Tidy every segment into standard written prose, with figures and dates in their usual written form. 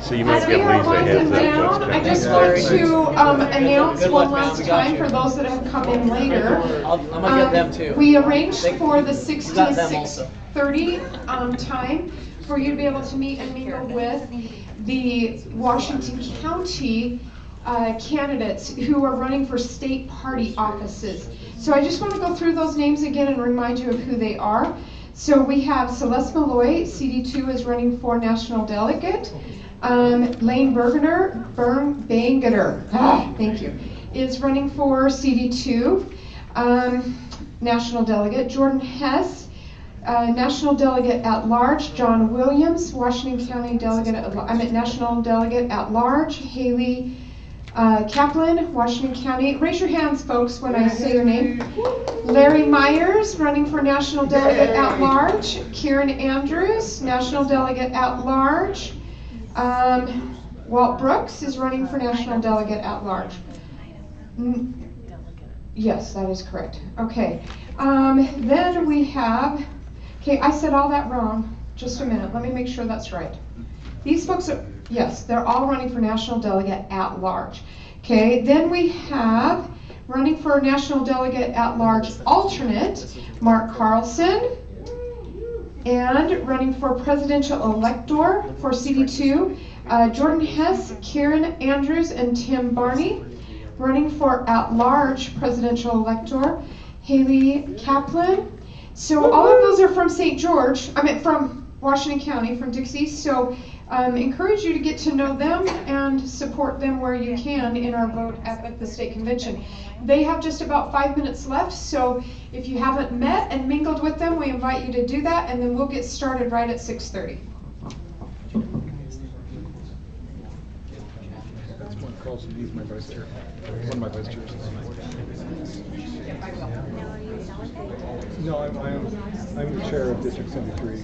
So you might As give we are Lisa a winding heads up down, what's I coming. just want to announce Good one luck, man. last We got time you. for those that have come in later. I'm gonna get them too. We arranged for the You 6 to got them also. 6:30 time for you to be able to meet and mingle with the Washington County candidates who are running for state party offices. So I just want to go through those names again and remind you of who they are. So we have Celeste Malloy, CD2 is running for national delegate. Lane Bangeter, thank you, is running for CD2, national delegate. Jordan Hess, national delegate at large. John Williams, Washington County delegate national delegate at large. Haley Kaplan, Washington County. Raise your hands, folks, when I say your name. Larry Myers, running for national delegate at large. Kieran Andrews, national delegate at large. Walt Brooks is running for national delegate at large. Yes, that is correct. Okay. Then we have, okay, I said all that wrong. Just a minute. Let me make sure that's right. These folks are, yes, they're all running for national delegate at large. Okay, then we have running for national delegate at large alternate, Mark Carlson. And running for presidential elector for CD2, Jordan Hess, Kieran Andrews, and Tim Barney. Running for at-large presidential elector, Haley Kaplan. So all of those are from St. George, from Washington County, from Dixie. So encourage you to get to know them and support them where you can in our vote at the state convention. They have just about 5 minutes left, so if you haven't met and mingled with them, we invite you to do that, and then we'll get started right at 6:30. That's one call, so he's my vice chair. One of my vice chairs. No, I'm the chair of District 73.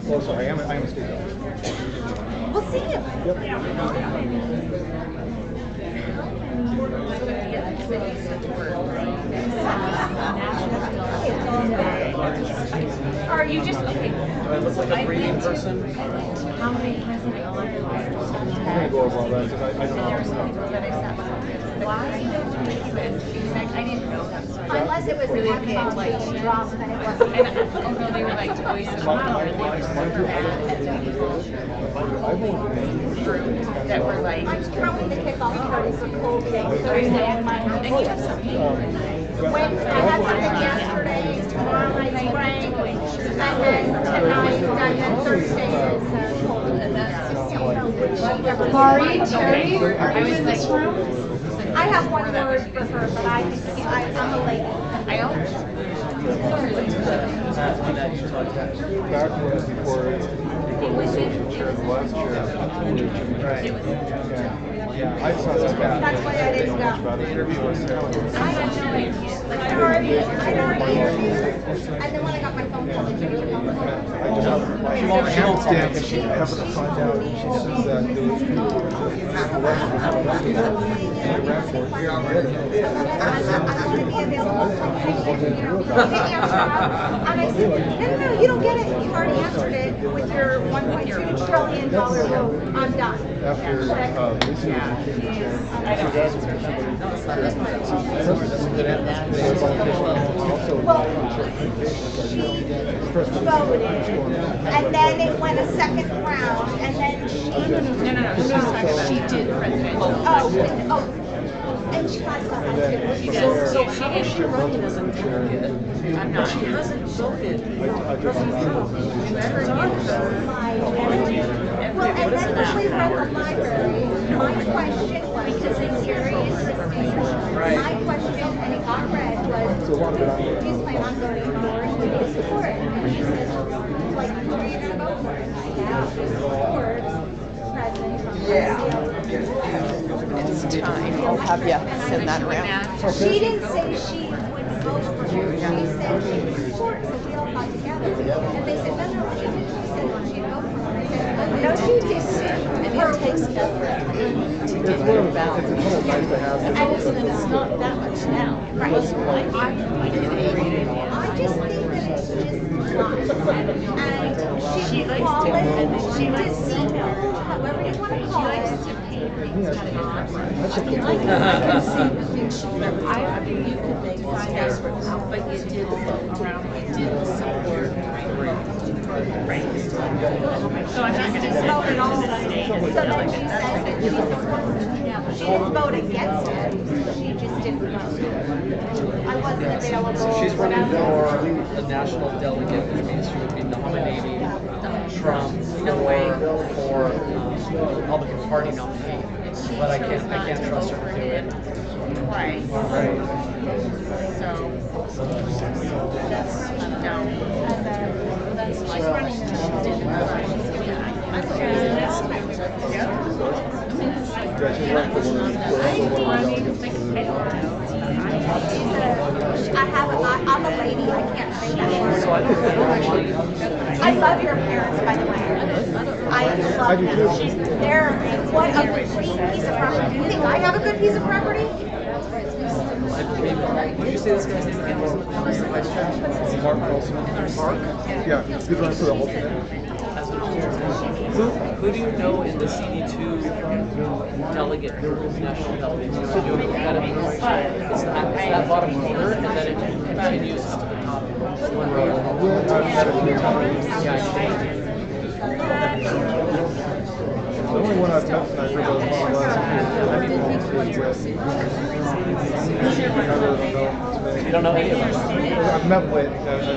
Oh, sorry, I am a state delegate. We'll see you. Are you just okay? Do I look like a breathing person? How many president electors? I'm going to go over all that because I don't know. Why? I didn't know that. Unless it was Really a okay, like, drop, then it wasn't. Although they were like totally Mine that were like. I'm throwing the kickoff party for Cold Day Thursday and Monday. And you have something. Wednesday, I had something yesterday, tomorrow night's Frank, and then tonight, and then Thursday is Cold. Laurie, Terry, are you in this room? I have one word for her, but I'm a lady. I don't. Back when before we social chair, the last chair. Yeah, I saw that bad. That's why I didn't go. About the interview was I had no idea. I'd already, and then when I got my phone call, they changed your phone call. She won't stand because she happened to find out. She says that there was people I ran for it. I want to be available. And I said, no, you don't get it. You've already answered it with your $1.2 trillion vote. I'm done. After Lisa became the chair, voted, and then it went a second round, and then she. No. She's talking about she did presidential. And she got stuff. So how is she running as a delegate? I'm not. She hasn't voted I President Trump. Well, and then when we read the library, my question was, because in serious my question, and it got read, was, do you plan on voting for it? Do you support it? And she said, like, who are you going to vote for? And I said, support President Trump. It's time. I'll have you send that around. She didn't say she would vote for him. She said she would support, so we all got together. And they said, no, she didn't. She said she'd vote for him. I said, no, she didn't. And it takes effort to get her ballot. And it's not that much now. It wasn't like in 80. I just think that it's just not. And she called it, she did see however you want to call it. That's a I can see the picture, but you could make it desperate, but you did vote around, you did support. Right. So I'm not gonna Vote at all. So then she says that she supports, she didn't vote against it, she just didn't vote. I wasn't available. So she's running for a national delegate, which means she would be nominating Trump for Republican Party nominee. But I can't trust her to do it. Right. So that's no. She's running the I'm a lady, I can't say that word. So I I love your parents, by the way. I love them. They're what a great piece of property. Do you think I have a good piece of property? Did you say this guy's name again? Mark Carlson. Mark? Yeah, he's running for the alternate. Who do you know in the CD2 delegate group, national delegate? So you look at it, it's that bottom corner, and then it continues up to the top. One row. Yeah. The only one I've met tonight was You don't know any of them. I've met with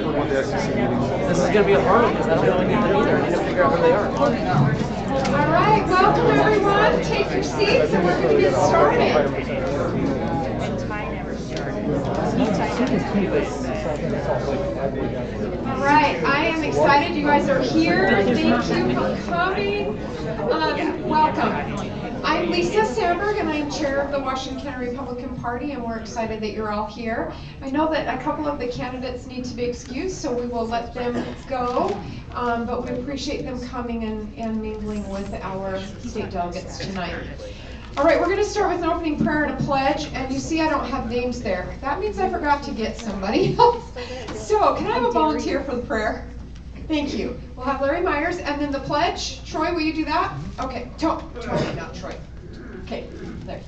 one of the SEC meetings. This is going to be a hard one because I don't know any of them either. I need to figure out who they are. All right, welcome everyone. Take your seats and we're going to get started. All right, I am excited you guys are here. Thank you for coming. Welcome. I'm Lisa Sandberg and I'm chair of the Washington County Republican Party, and we're excited that you're all here. I know that a couple of the candidates need to be excused, so we will let them go, but we appreciate them coming and mingling with our state delegates tonight. All right, we're going to start with an opening prayer and a pledge, and you see I don't have names there. That means I forgot to get somebody. So, can I have a volunteer for the prayer? Thank you. We'll have Larry Myers, and then the pledge. Troy, will you do that? Okay, Troy, not Troy. Okay, there.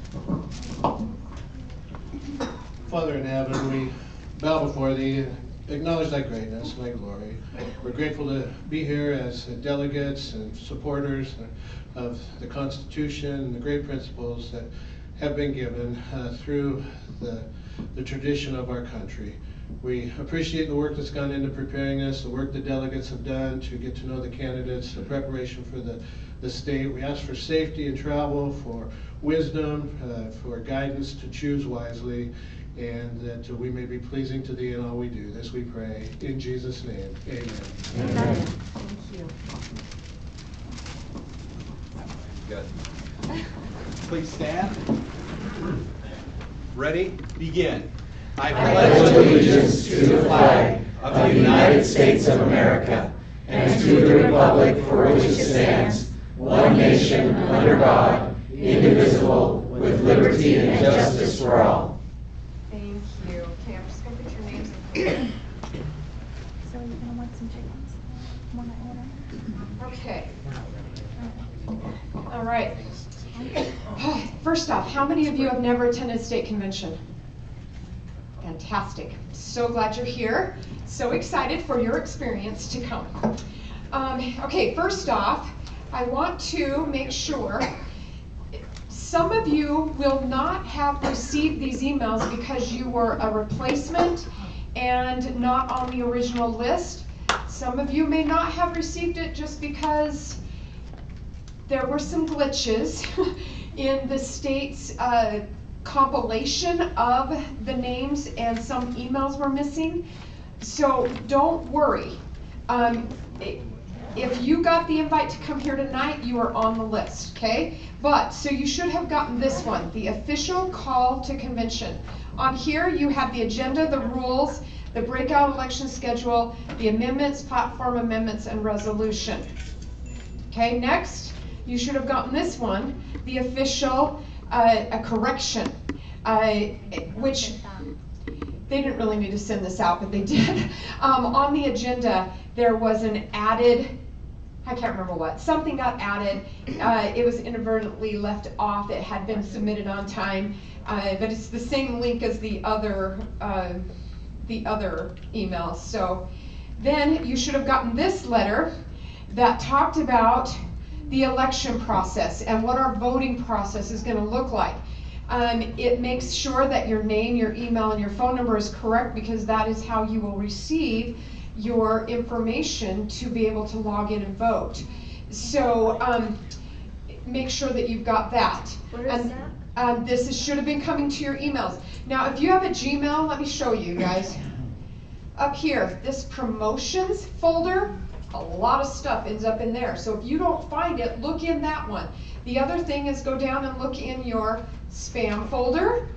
Father in heaven, we bow before thee, acknowledge thy greatness, thy glory. We're grateful to be here as delegates and supporters of the Constitution and the great principles that have been given through the tradition of our country. We appreciate the work that's gone into preparing this, the work the delegates have done to get to know the candidates, the preparation for the state. We ask for safety in travel, for wisdom, for guidance to choose wisely, and that we may be pleasing to thee in all we do. This we pray in Jesus' name. Amen. Amen. Thank you. Good. Please stand. Ready? Begin. I pledge allegiance to the flag of the United States of America and to the republic for which it stands, one nation under God, indivisible, with liberty and justice for all. Thank you. Okay, I'm just going to put your names in. So you're gonna want some chickens? One I order? Okay. All right. First off, how many of you have never attended state convention? Fantastic. So glad you're here. So excited for your experience to come. Okay, first off, I want to make sure some of you will not have received these emails because you were a replacement and not on the original list. Some of you may not have received it just because there were some glitches in the state's compilation of the names, and some emails were missing. So don't worry. If you got the invite to come here tonight, you are on the list, okay? But, so you should have gotten this one, the official call to convention. On here, you have the agenda, the rules, the breakout election schedule, the amendments, platform amendments, and resolution. Okay, next, you should have gotten this one, the official a correction, which they didn't really need to send this out, but they did. On the agenda, there was an added I can't remember what, something got added, it was inadvertently left off, it had been submitted on time, but it's the same link as the other emails. So then you should have gotten this letter that talked about the election process and what our voting process is gonna look like. It makes sure that your name, your email, and your phone number is correct, because that is how you will receive your information to be able to log in and vote. So make sure that you've got that. Where is that? This should have been coming to your emails. Now, if you have a Gmail, let me show you guys. Up here, this promotions folder, a lot of stuff ends up in there. So if you don't find it, look in that one. The other thing is go down and look in your spam folder.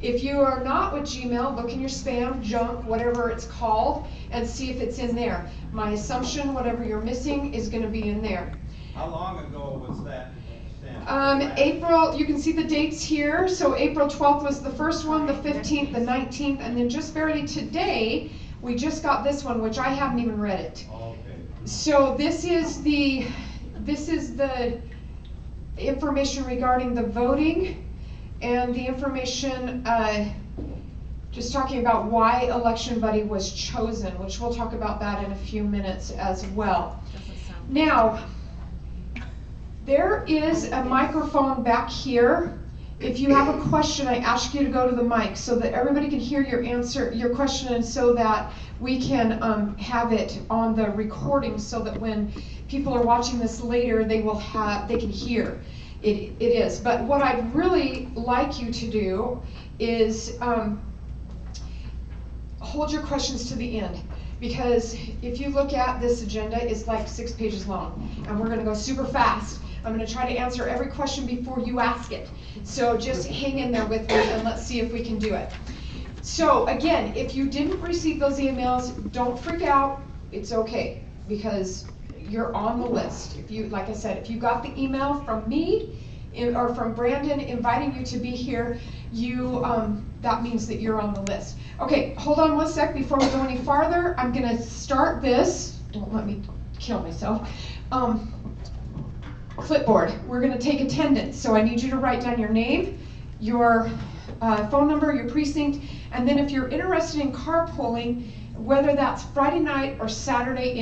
If you are not with Gmail, look in your spam, junk, whatever it's called, and see if it's in there. My assumption, whatever you're missing, is going to be in there. How long ago was that sent? April, you can see the dates here. So April 12th was the first one, the 15th, the 19th, and then just barely today, we just got this one, which I haven't even read it. Okay. So this is the information regarding the voting, and the information just talking about why Election Buddy was chosen, which we'll talk about that in a few minutes as well. Now, there is a microphone back here. If you have a question, I ask you to go to the mic so that everybody can hear your answer, your question, and so that we can have it on the recording, so that when people are watching this later, they can hear. It is. But what I'd really like you to do is hold your questions to the end, because if you look at this agenda, it's like 6 pages long, and we're going to go super fast. I'm going to try to answer every question before you ask it. So just hang in there with me, and let's see if we can do it. So again, if you didn't receive those emails, don't freak out. It's okay, because you're on the list. If you, like I said, if you got the email from me or from Brandon inviting you to be here, that means that you're on the list. Okay, hold on one sec before we go any farther. I'm going to start this. Don't let me kill myself. Clipboard. We're going to take attendance. So I need you to write down your name, your phone number, your precinct, and then if you're interested in carpooling, whether that's Friday night or Saturday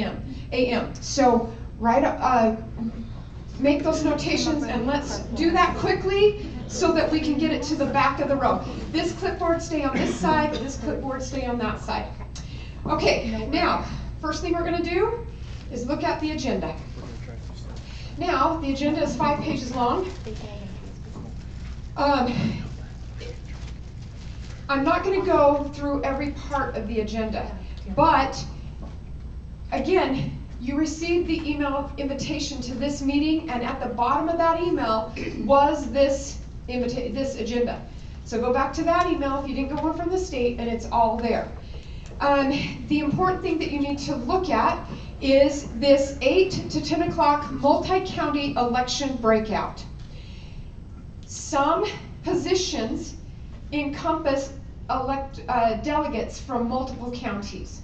a.m. So make those notations, and let's do that quickly so that we can get it to the back of the row. This clipboard stay on this side, this clipboard stay on that side. Okay, now, first thing we're going to do is look at the agenda. Now, the agenda is 5 pages long. I'm not going to go through every part of the agenda, but again, you received the email invitation to this meeting, and at the bottom of that email was this agenda. So go back to that email if you didn't get one from the state, and it's all there. The important thing that you need to look at is this 8 to 10 o'clock multi-county election breakout. Some positions encompass delegates from multiple counties.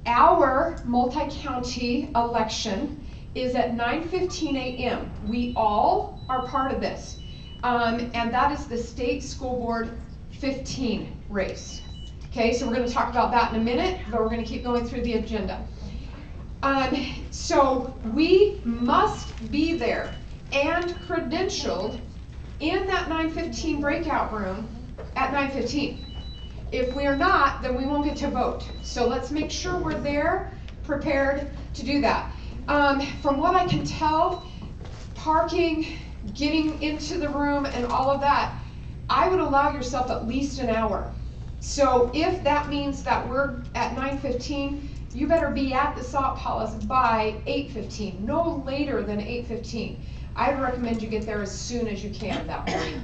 Our multi-county election is at 9:15 a.m. We all are part of this, and that is the State School Board 15 race. Okay, so we're going to talk about that in a minute, but we're going to keep going through the agenda. So we must be there and credentialed in that 9:15 breakout room at 9:15. If we are not, then we won't get to vote. So let's make sure we're there, prepared to do that. From what I can tell, parking, getting into the room, and all of that, I would allow yourself at least an hour. So if that means that we're at 9:15, you better be at the Salt Palace by 8:15, no later than 8:15. I'd recommend you get there as soon as you can that morning.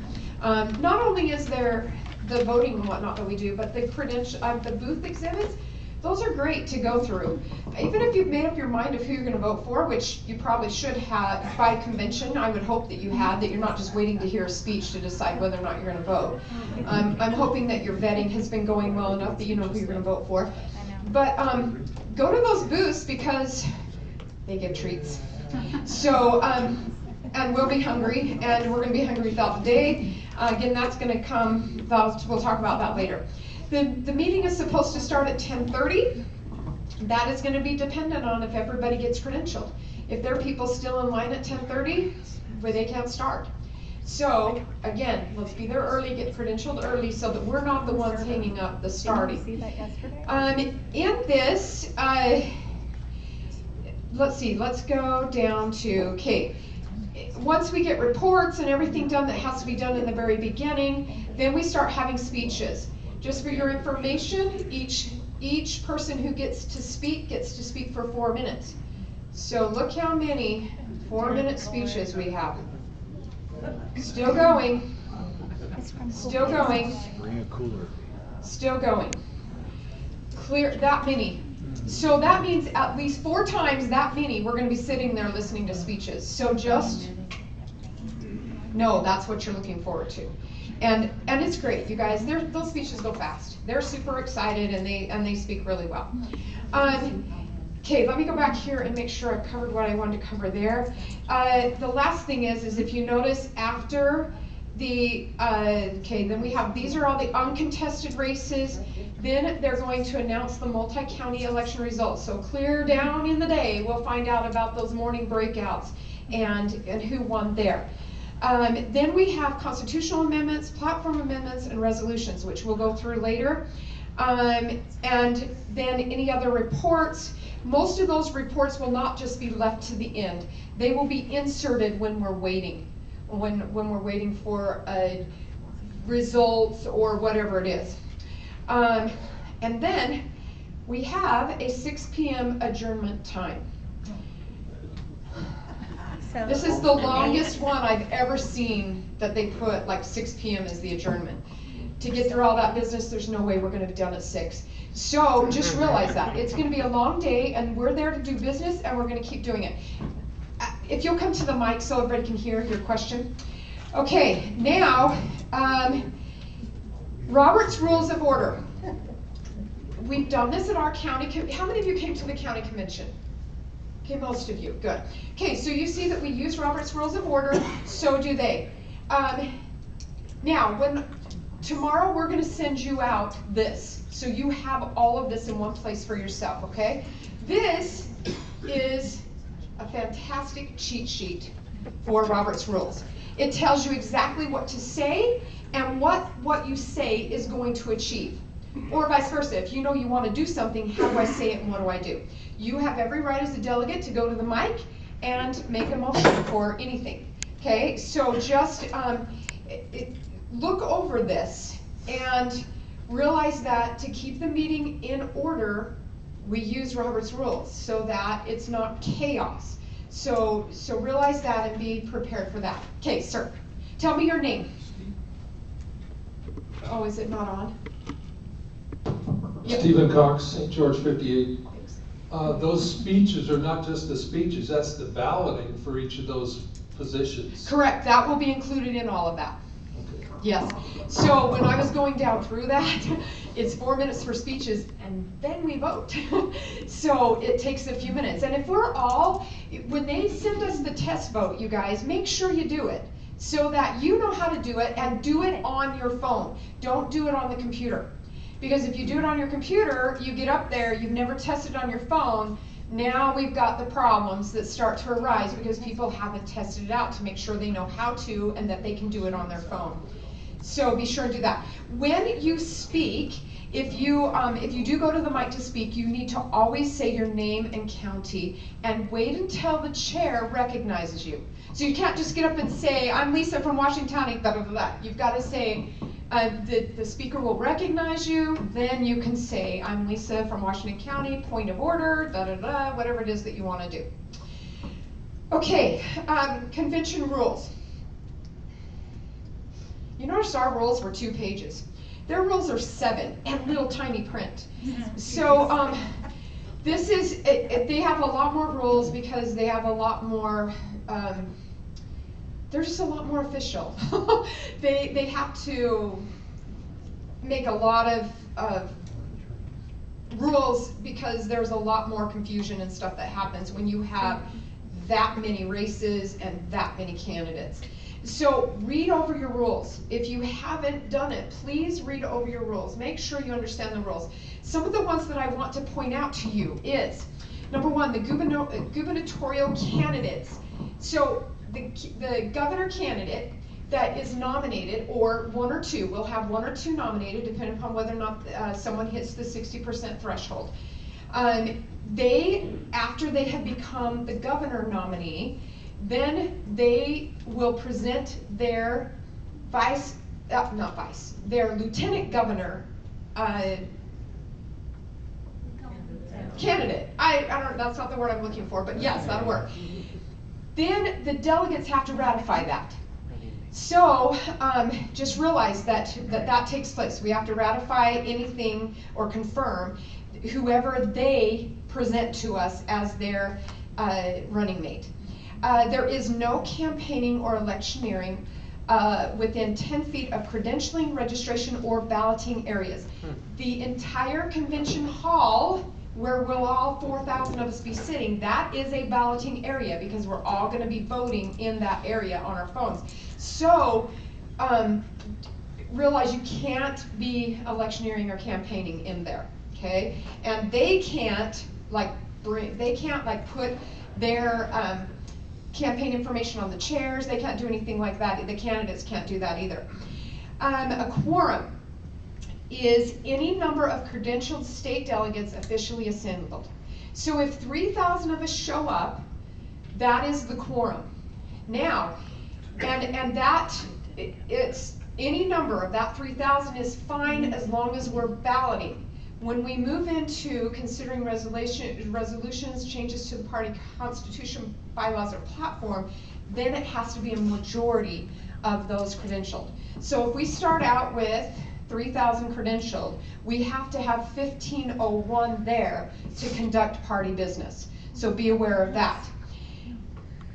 Not only is there the voting and whatnot that we do, but the booth exhibits, those are great to go through. Even if you've made up your mind of who you're going to vote for, which you probably should have by convention, I would hope that you had, that you're not just waiting to hear a speech to decide whether or not you're going to vote. I'm hoping that your vetting has been going well enough that you know who you're going to vote for. But go to those booths, because they get treats. So, and we'll be hungry, and we're gonna be hungry throughout the day. Again, that's gonna come, we'll talk about that later. The meeting is supposed to start at 10:30. That is gonna be dependent on if everybody gets credentialed. If there are people still in line at 10:30, where they can't start. So, again, let's be there early, get credentialed early, so that we're not the ones hanging up the starting. In this, let's see, let's go down to, okay, once we get reports and everything done that has to be done in the very beginning, then we start having speeches. Just for your information, each person who gets to speak for 4 minutes. So look how many 4-minute speeches we have. Still going. Still going. Bring a cooler. Still going. Clear that many. So that means at least 4 times that many we're going to be sitting there listening to speeches. So just know that's what you're looking forward to. And it's great, you guys. Those speeches go fast. They're super excited and they speak really well. Okay, let me go back here and make sure I've covered what I wanted to cover there. The last thing is if you notice after the, okay, then we have, these are all the uncontested races. Then they're going to announce the multi-county election results. So clear down in the day, we'll find out about those morning breakouts and who won there. Then we have constitutional amendments, platform amendments, and resolutions, which we'll go through later. And then any other reports. Most of those reports will not just be left to the end. They will be inserted when we're waiting, when we're waiting for results or whatever it is. And then we have a 6 p.m. adjournment time. So This is the longest one I've ever seen that they put, like 6 p.m. as the adjournment. To get through all that business, there's no way we're going to be done at 6. So just realize that. It's going to be a long day, and we're there to do business, and we're going to keep doing it. If you'll come to the mic so everybody can hear your question. Okay, now, Robert's Rules of Order. We've done this at our county. How many of you came to the county convention? Okay, most of you, good. Okay, so you see that we use Robert's Rules of Order, so do they. Now, tomorrow we're going to send you out this, so you have all of this in one place for yourself, okay? This is a fantastic cheat sheet for Robert's Rules. It tells you exactly what to say and what you say is going to achieve. Or vice versa, if you know you want to do something, how do I say it and what do I do? You have every right as a delegate to go to the mic and make a motion for anything. Okay, so just look over this and realize that to keep the meeting in order, we use Robert's Rules so that it's not chaos. So realize that and be prepared for that. Okay, sir, tell me your name. Oh, is it not on? Yep. Stephen Cox, St. George 58. Those speeches are not just the speeches, that's the balloting for each of those positions. Correct, that will be included in all of that. Okay. Yes, so when I was going down through that, it's 4 minutes for speeches and then we vote. So it takes a few minutes. And if we're all, when they send us the test vote, you guys, make sure you do it so that you know how to do it and do it on your phone. Don't do it on the computer. Because if you do it on your computer, you get up there, you've never tested on your phone, now we've got the problems that start to arise because people haven't tested it out to make sure they know how to and that they can do it on their phone. So be sure to do that. When you speak, if you do go to the mic to speak, you need to always say your name and county and wait until the chair recognizes you. So you can't just get up and say, I'm Lisa from Washington County, blah, blah, blah. You've got to say, the speaker will recognize you, then you can say, I'm Lisa from Washington County, point of order, da da da, whatever it is that you want to do. Okay, convention rules. You notice our rules were 2 pages. Their rules are 7 and little tiny print. So this is, they have a lot more rules because they have a lot more, they're just a lot more official. They have to make a lot of rules, because there's a lot more confusion and stuff that happens when you have that many races and that many candidates. So read over your rules. If you haven't done it, please read over your rules. Make sure you understand the rules. Some of the ones that I want to point out to you is, number one, the gubernatorial candidates. So the governor candidate that is nominated, or one or two, we'll have one or two nominated depending upon whether or not someone hits the 60% threshold. They, after they have become the governor nominee, then they will present their their lieutenant governor candidate. I don't, that's not the word I'm looking for, but yes, that'll work. Then the delegates have to ratify that. So just realize that takes place. We have to ratify anything or confirm whoever they present to us as their running mate. There is no campaigning or electioneering within 10 feet of credentialing, registration, or balloting areas. The entire convention hall, where will all 4,000 of us be sitting, that is a balloting area, because we're all going to be voting in that area on our phones. So realize you can't be electioneering or campaigning in there, okay? And they can't put their campaign information on the chairs. They can't do anything like that. The candidates can't do that either. A quorum is any number of credentialed state delegates officially assembled. So if 3,000 of us show up, that is the quorum. Now, and that, it's any number of that 3,000 is fine as long as we're balloting. When we move into considering resolutions, changes to the party constitution, bylaws, or platform, then it has to be a majority of those credentialed. So if we start out with 3,000 credentialed, we have to have 1,501 there to conduct party business. So be aware of that.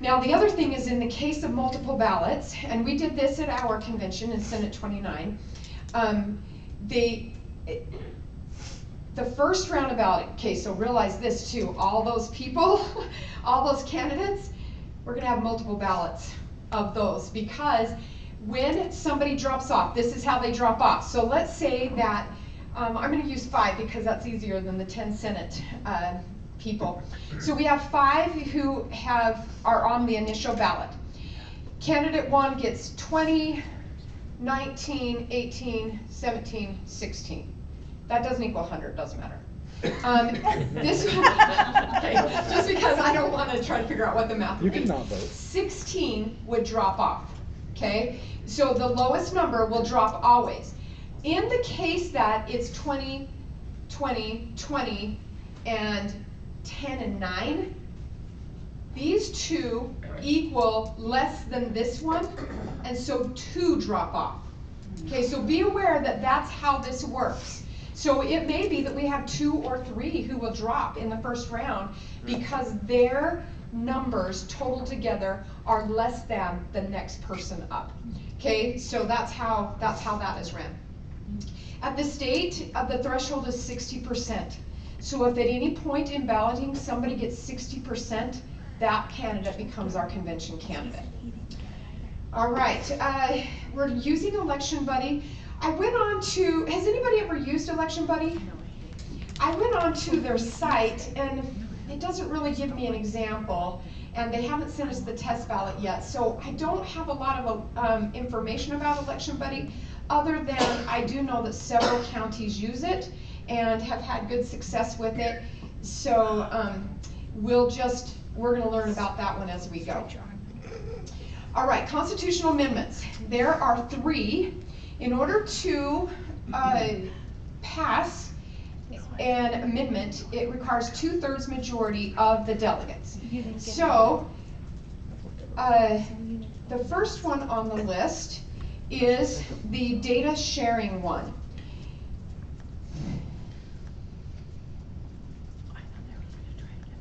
Now the other thing is, in the case of multiple ballots, and we did this at our convention in Senate 29, the first round of ballot, okay, so realize this too, all those people, all those candidates, we're gonna have multiple ballots of those, because when somebody drops off, this is how they drop off. So let's say that, I'm gonna use 5 because that's easier than the 10 Senate people. So we have 5 who are on the initial ballot. Candidate 1 gets 20, 19, 18, 17, 16. That doesn't equal 100, doesn't matter. This okay, just because I don't want to try to figure out what the math would be. You can not vote. 16 would drop off, okay? So the lowest number will drop always. In the case that it's 20, 20, 20, and 10 and 9, these two equal less than this one, and so 2 drop off. Okay, so be aware that that's how this works. So it may be that we have 2 or 3 who will drop in the first round because their numbers total together are less than the next person up. Okay, so that's how that is ran. At the state, the threshold is 60%. So if at any point in balloting somebody gets 60%, that candidate becomes our convention candidate. All right, we're using Election Buddy. I went on to, has anybody ever used Election Buddy? I went on to their site, and it doesn't really give me an example, and they haven't sent us the test ballot yet, so I don't have a lot of information about Election Buddy, other than I do know that several counties use it and have had good success with it. So we're going to learn about that one as we go. All right, constitutional amendments. There are 3. In order to pass an amendment, it requires 2/3 majority of the delegates. So the first one on the list is the data sharing one.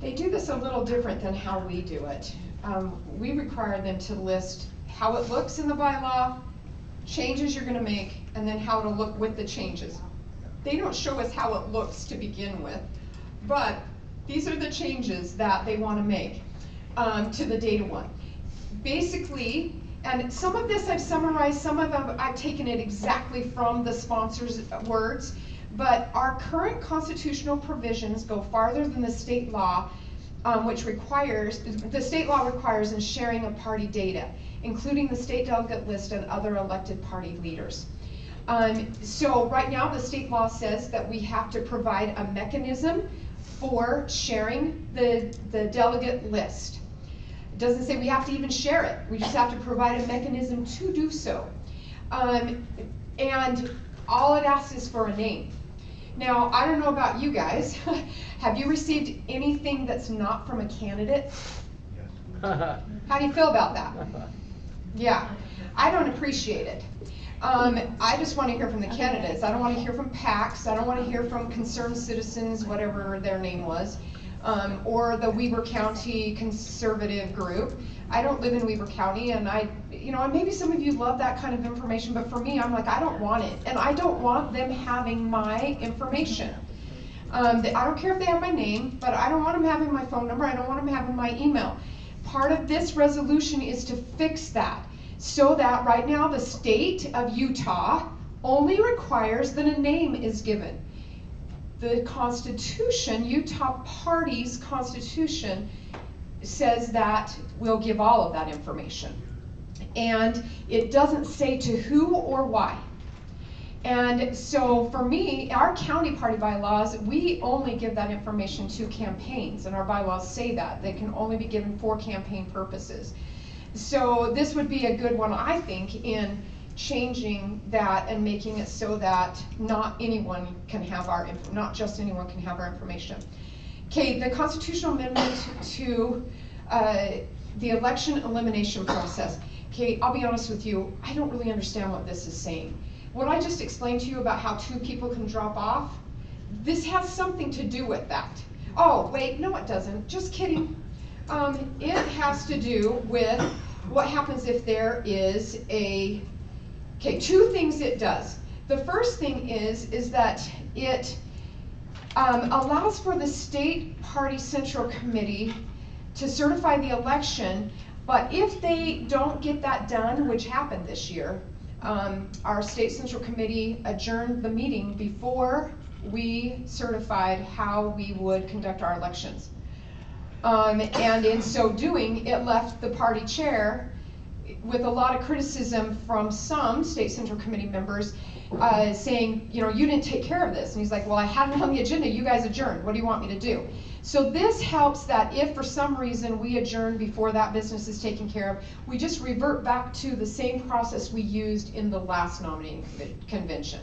They do this a little different than how we do it. We require them to list how it looks in the bylaw, changes you're going to make, and then how it'll look with the changes. they don't show us how it looks to begin with, but these are the changes that they want to make to the data one. Basically, and some of this I've summarized, some of them I've taken it exactly from the sponsor's words, but our current constitutional provisions go farther than the state law, which requires, the state law requires in sharing of party data, including the state delegate list and other elected party leaders. So right now the state law says that we have to provide a mechanism for sharing the delegate list. It doesn't say we have to even share it. We just have to provide a mechanism to do so. And all it asks is for a name. Now, I don't know about you guys. Have you received anything that's not from a candidate? How do you feel about that? Yeah, I don't appreciate it. I just want to hear from the candidates. I don't want to hear from PACs. I don't want to hear from Concerned Citizens, whatever their name was, or the Weber County Conservative Group. I don't live in Weber County, and and maybe some of you love that kind of information, but for me, I'm like, I don't want it, and I don't want them having my information. I don't care if they have my name, but I don't want them having my phone number. I don't want them having my email. Part of this resolution is to fix that, so that right now the state of Utah only requires that a name is given. The Constitution, Utah Party's Constitution, says that we'll give all of that information. And it doesn't say to who or why. And so for me, our county party bylaws, we only give that information to campaigns, and our bylaws say that. They can only be given for campaign purposes. So this would be a good one, I think, in changing that and making it so that not anyone can have our, not just anyone can have our information. Okay, the constitutional amendment to the election elimination process. Okay, I'll be honest with you, I don't really understand what this is saying. What I just explained to you about how 2 people can drop off, this has something to do with that. Oh, wait, no it doesn't, just kidding. It has to do with what happens if there is a, okay, 2 things it does. The first thing is that it allows for the state party central committee to certify the election, but if they don't get that done, which happened this year, our state central committee adjourned the meeting before we certified how we would conduct our elections. And in so doing, it left the party chair with a lot of criticism from some state central committee members saying, you didn't take care of this. And he's like, well, I had it on the agenda, you guys adjourned, what do you want me to do? So this helps that if for some reason we adjourn before that business is taken care of, we just revert back to the same process we used in the last nominating convention.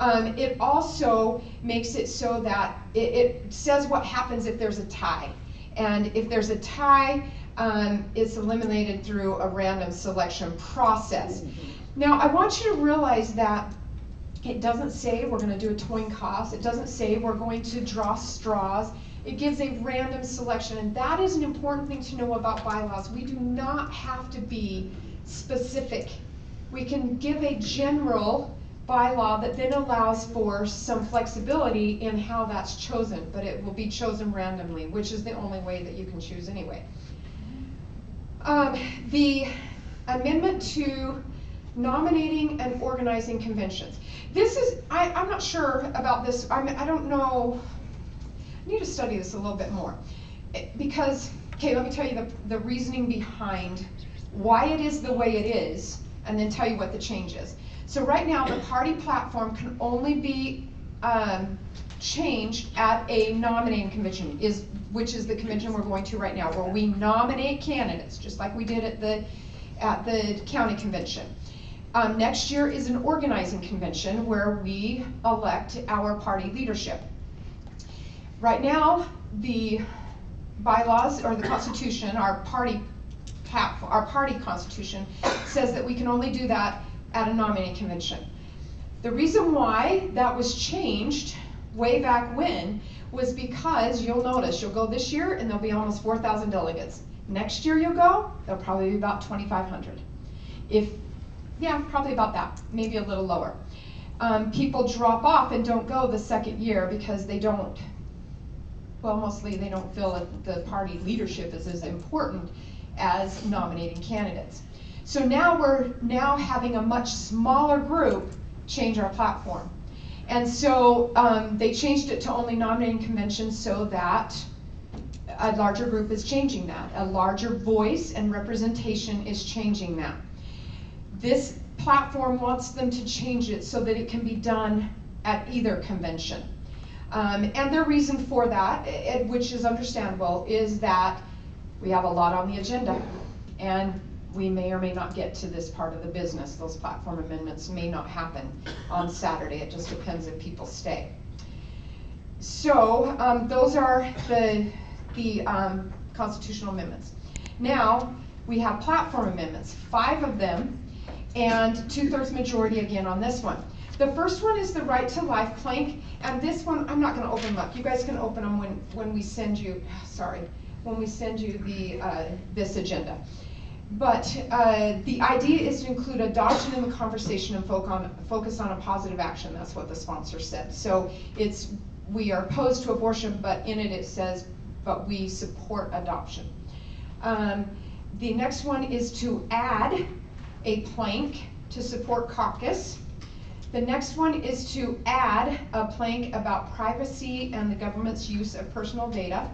It also makes it so that it says what happens if there's a tie. And if there's a tie, it's eliminated through a random selection process. Now, I want you to realize that it doesn't say we're going to do a coin toss. It doesn't say we're going to draw straws. It gives a random selection, and that is an important thing to know about bylaws. We do not have to be specific. We can give a general bylaw that then allows for some flexibility in how that's chosen, but it will be chosen randomly, which is the only way that you can choose anyway. The amendment to nominating and organizing conventions. This is, I'm not sure about this. I don't know. I need to study this a little bit more. Because, okay, let me tell you the reasoning behind why it is the way it is, and then tell you what the change is. So right now, the party platform can only be changed at a nominating convention, which is the convention we're going to right now, where we nominate candidates, just like we did at the county convention. Next year is an organizing convention where we elect our party leadership. Right now, the bylaws or the Constitution, our party Constitution, says that we can only do that at a nominating convention. The reason why that was changed way back when was because you'll notice, you'll go this year and there'll be almost 4,000 delegates. Next year you'll go, there'll probably be about 2,500. Yeah, probably about that, maybe a little lower. people drop off and don't go the second year because they don't, well, mostly they don't feel that the party leadership is as important as nominating candidates. So now we're having a much smaller group change our platform. And so they changed it to only nominating conventions so that a larger group is changing that. A larger voice and representation is changing that. This platform wants them to change it so that it can be done at either convention. And their reason for that, which is understandable, is that we have a lot on the agenda. And we may or may not get to this part of the business. Those platform amendments may not happen on Saturday. It just depends if people stay. So those are the constitutional amendments. Now we have platform amendments, 5 of them, and 2/3 majority again on this one. The first one is the right to life plank, and this one I'm not going to open them up. You guys can open them when we send you. When we send you the this agenda. But the idea is to include adoption in the conversation and focus on a positive action. That's what the sponsor said. So we are opposed to abortion, but in it says, but we support adoption. The next one is to add a plank to support caucus. The next one is to add a plank about privacy and the government's use of personal data.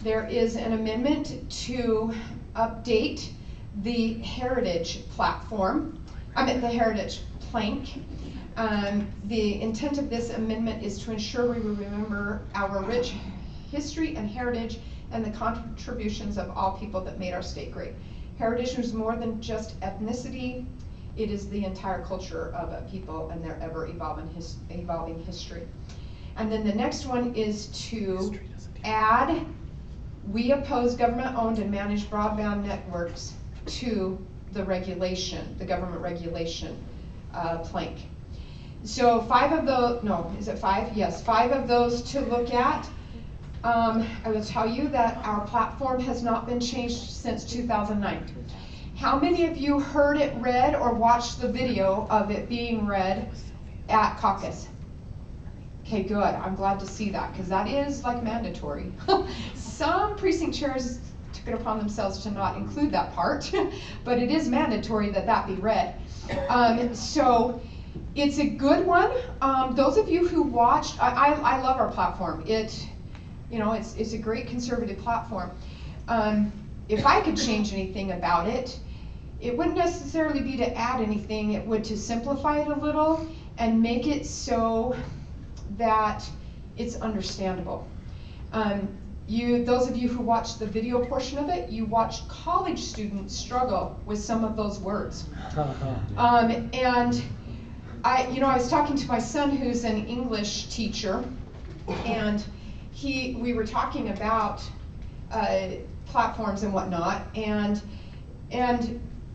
There is an amendment to update the heritage platform, the heritage plank. The intent of this amendment is to ensure we remember our rich history and heritage and the contributions of all people that made our state great. Heritage is more than just ethnicity. It is the entire culture of a people and their ever-evolving history. And then the next one is to add, we oppose government-owned and managed broadband networks to the regulation, the government regulation plank. So 5 of those, no, is it 5? Yes, 5 of those to look at. I will tell you that our platform has not been changed since 2009. How many of you heard it read or watched the video of it being read at caucus? Okay, good. I'm glad to see that, because that is like mandatory. Some precinct chairs took it upon themselves to not include that part, but it is mandatory that that be read. So it's a good one. Those of you who watched, I love our platform. It's a great conservative platform. If I could change anything about it, it wouldn't necessarily be to add anything. It would to simplify it a little and make it so that it's understandable. Those of you who watched the video portion of it, you watched college students struggle with some of those words. And I was talking to my son, who's an English teacher, and we were talking about platforms and whatnot, and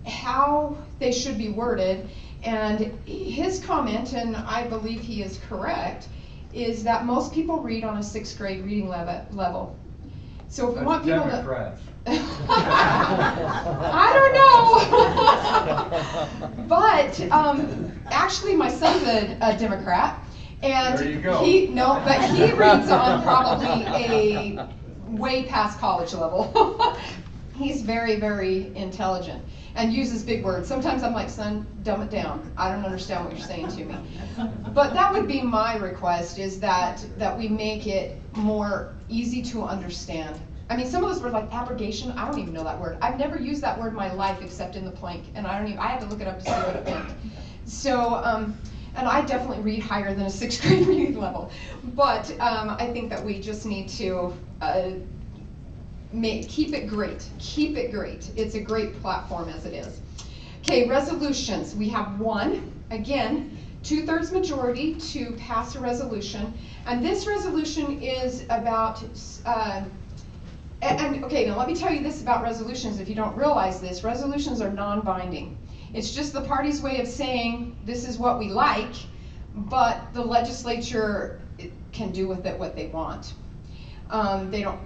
how they should be worded. And his comment, and I believe he is correct, is that most people read on a 6th grade reading level. So if we want people to, I don't know. But actually, my son's a Democrat, and he reads on probably a way past college level. He's very, very intelligent and uses big words. Sometimes I'm like, son, dumb it down. I don't understand what you're saying to me. But that would be my request, is that we make it more easy to understand. I mean, some of those words like abrogation, I don't even know that word. I've never used that word in my life except in the plank, and I had to look it up to see what it meant. So, and I definitely read higher than a 6th grade reading level. But I think that we just need to keep it great. Keep it great. It's a great platform as it is. Okay, resolutions. We have one. Again, 2/3 majority to pass a resolution. And this resolution is about, okay, now let me tell you this about resolutions. If you don't realize this, resolutions are non-binding. It's just the party's way of saying this is what we like, but the legislature can do with it what they want. They don't.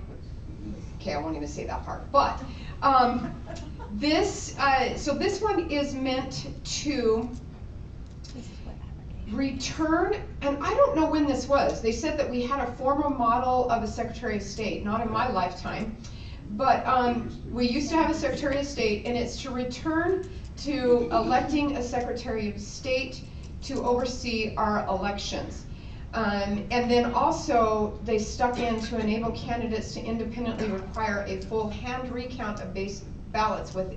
Okay, I won't even say that part. But so this one is meant to return, and I don't know when this was. They said that we had a formal model of a Secretary of State, not in my lifetime, but we used to have a Secretary of State, and it's to return to electing a Secretary of State to oversee our elections. And then also, they stuck in to enable candidates to independently require a full hand recount of base ballots with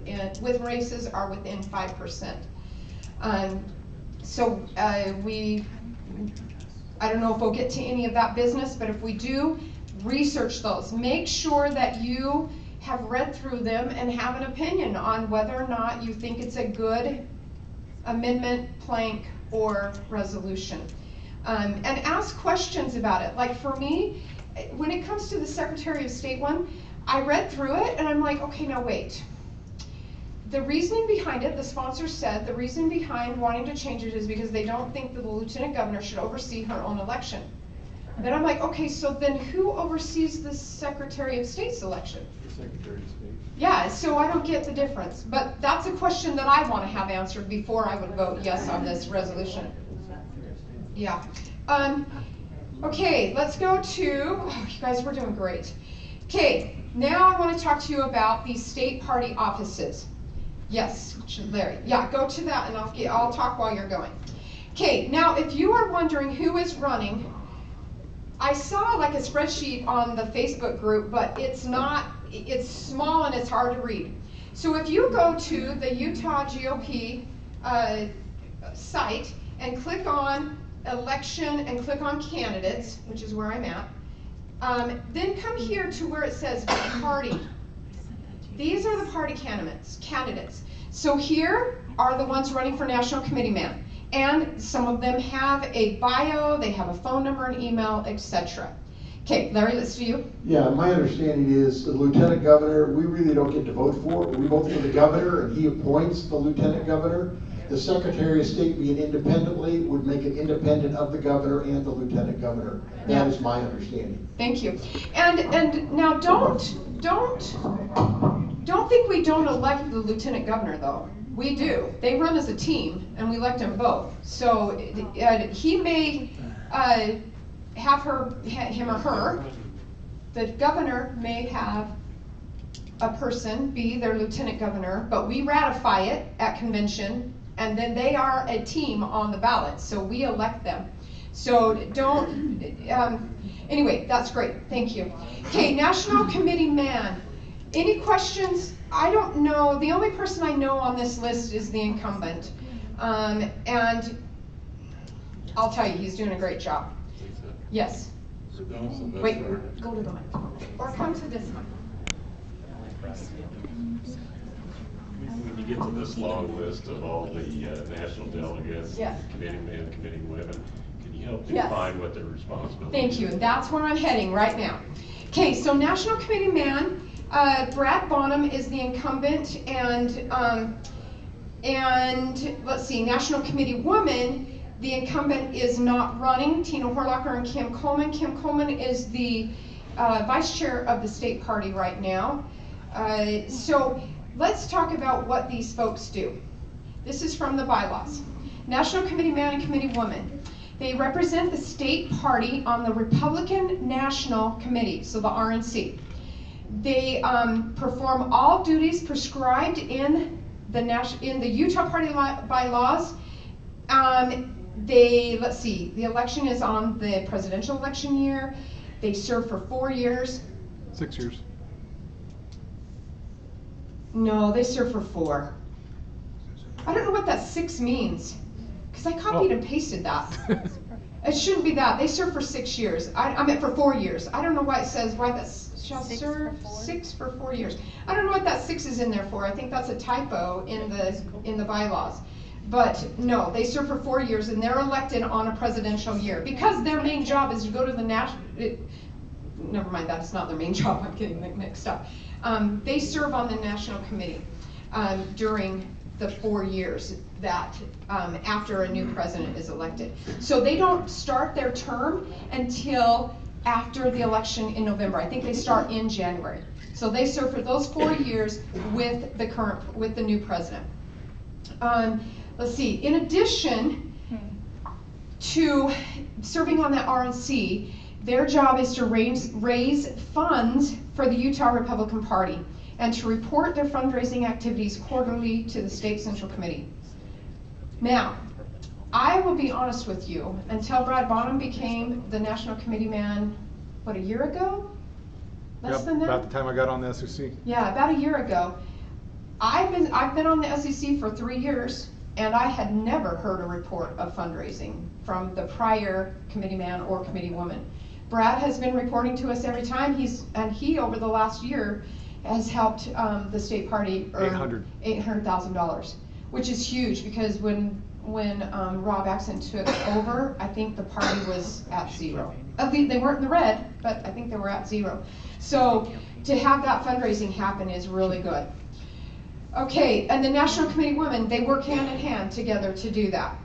races are within 5%. So I don't know if we'll get to any of that business, but if we do, research those. Make sure that you have read through them and have an opinion on whether or not you think it's a good amendment, plank, or resolution. And ask questions about it. Like for me, when it comes to the Secretary of State one, I read through it and I'm like, okay, now wait. The reasoning behind it, the sponsor said, the reason behind wanting to change it is because they don't think that the Lieutenant Governor should oversee her own election. Then I'm like, okay, so then who oversees the Secretary of State's election? The Secretary of State. Yeah, so I don't get the difference. But that's a question that I want to have answered before I would vote yes on this resolution. Yeah. Okay, let's go to, oh, you guys, we're doing great. Okay, now I want to talk to you about these state party offices. Yes, Larry. Yeah, go to that and I'll talk while you're going. Okay, now if you are wondering who is running, I saw like a spreadsheet on the Facebook group, but it's small and it's hard to read. So if you go to the Utah GOP site and click on election and click on candidates, which is where I'm at, then come here to where it says party. These are the party candidates. So here are the ones running for National Committee Man. And some of them have a bio, they have a phone number, an email, etc. Okay, Larry, let's do you. Yeah, my understanding is the Lieutenant Governor, we really don't get to vote for. We vote for the Governor and he appoints the Lieutenant Governor. The Secretary of State being independently would make it independent of the Governor and the Lieutenant Governor. That is my understanding. Thank you. And now don't think we don't elect the Lieutenant Governor though. We do. They run as a team and we elect them both. So he may have him or her, the Governor may have a person be their Lieutenant Governor, but we ratify it at convention. And then they are a team on the ballot, so we elect them. So don't, anyway, that's great, thank you. Okay, National Committee Man. Any questions? I don't know, the only person I know on this list is the incumbent. And I'll tell you, he's doing a great job. Yes. Wait, go to the mic. Or come to this mic. When you get to this long list of all the national delegates, yes, committee men, committee women, can you help yes, define what their responsibilities are? Thank you, and that's where I'm heading right now. Okay, so National Committee Man, Brad Bonham is the incumbent, and let's see, National Committee Woman, the incumbent is not running, Tina Horlocker and Kim Coleman. Kim Coleman is the vice chair of the state party right now. So let's talk about what these folks do. This is from the bylaws. National Committee Man and Committee Woman. They represent the state party on the Republican National Committee, so the RNC. They perform all duties prescribed in the Utah Party bylaws. Let's see, the election is on the presidential election year. They serve for 4 years. 6 years. No, they serve for 4. I don't know what that 6 means, because I copied and pasted that. It shouldn't be that. They serve for 6 years. I meant for 4 years. I don't know why it says why that shall serve 6 for 4 years. I don't know what that 6 is in there for. I think that's a typo in the bylaws. But no, they serve for 4 years and they're elected on a presidential year because their main job is to go to the national. Never mind, that's not their main job. I'm getting mixed up. They serve on the national committee during the 4 years that after a new president is elected. So they don't start their term until after the election in November. I think they start in January. So they serve for those 4 years with the new president. Let's see. In addition, to serving on that RNC, their job is to raise funds for the Utah Republican Party and to report their fundraising activities quarterly to the State Central Committee. Now, I will be honest with you, until Brad Bonham became the National Committee man, what, a year ago? Less than that? About the time I got on the SEC. Yeah, about a year ago. I've been on the SEC for 3 years, and I had never heard a report of fundraising from the prior committee man or committee woman. Brad has been reporting to us every time. He over the last year has helped the state party earn $800,000, which is huge because when Rob Axon took over, I think the party was at zero. At least they weren't in the red, but I think they were at zero. So to have that fundraising happen is really good. Okay, and the National Committee women, they work hand in hand together to do that.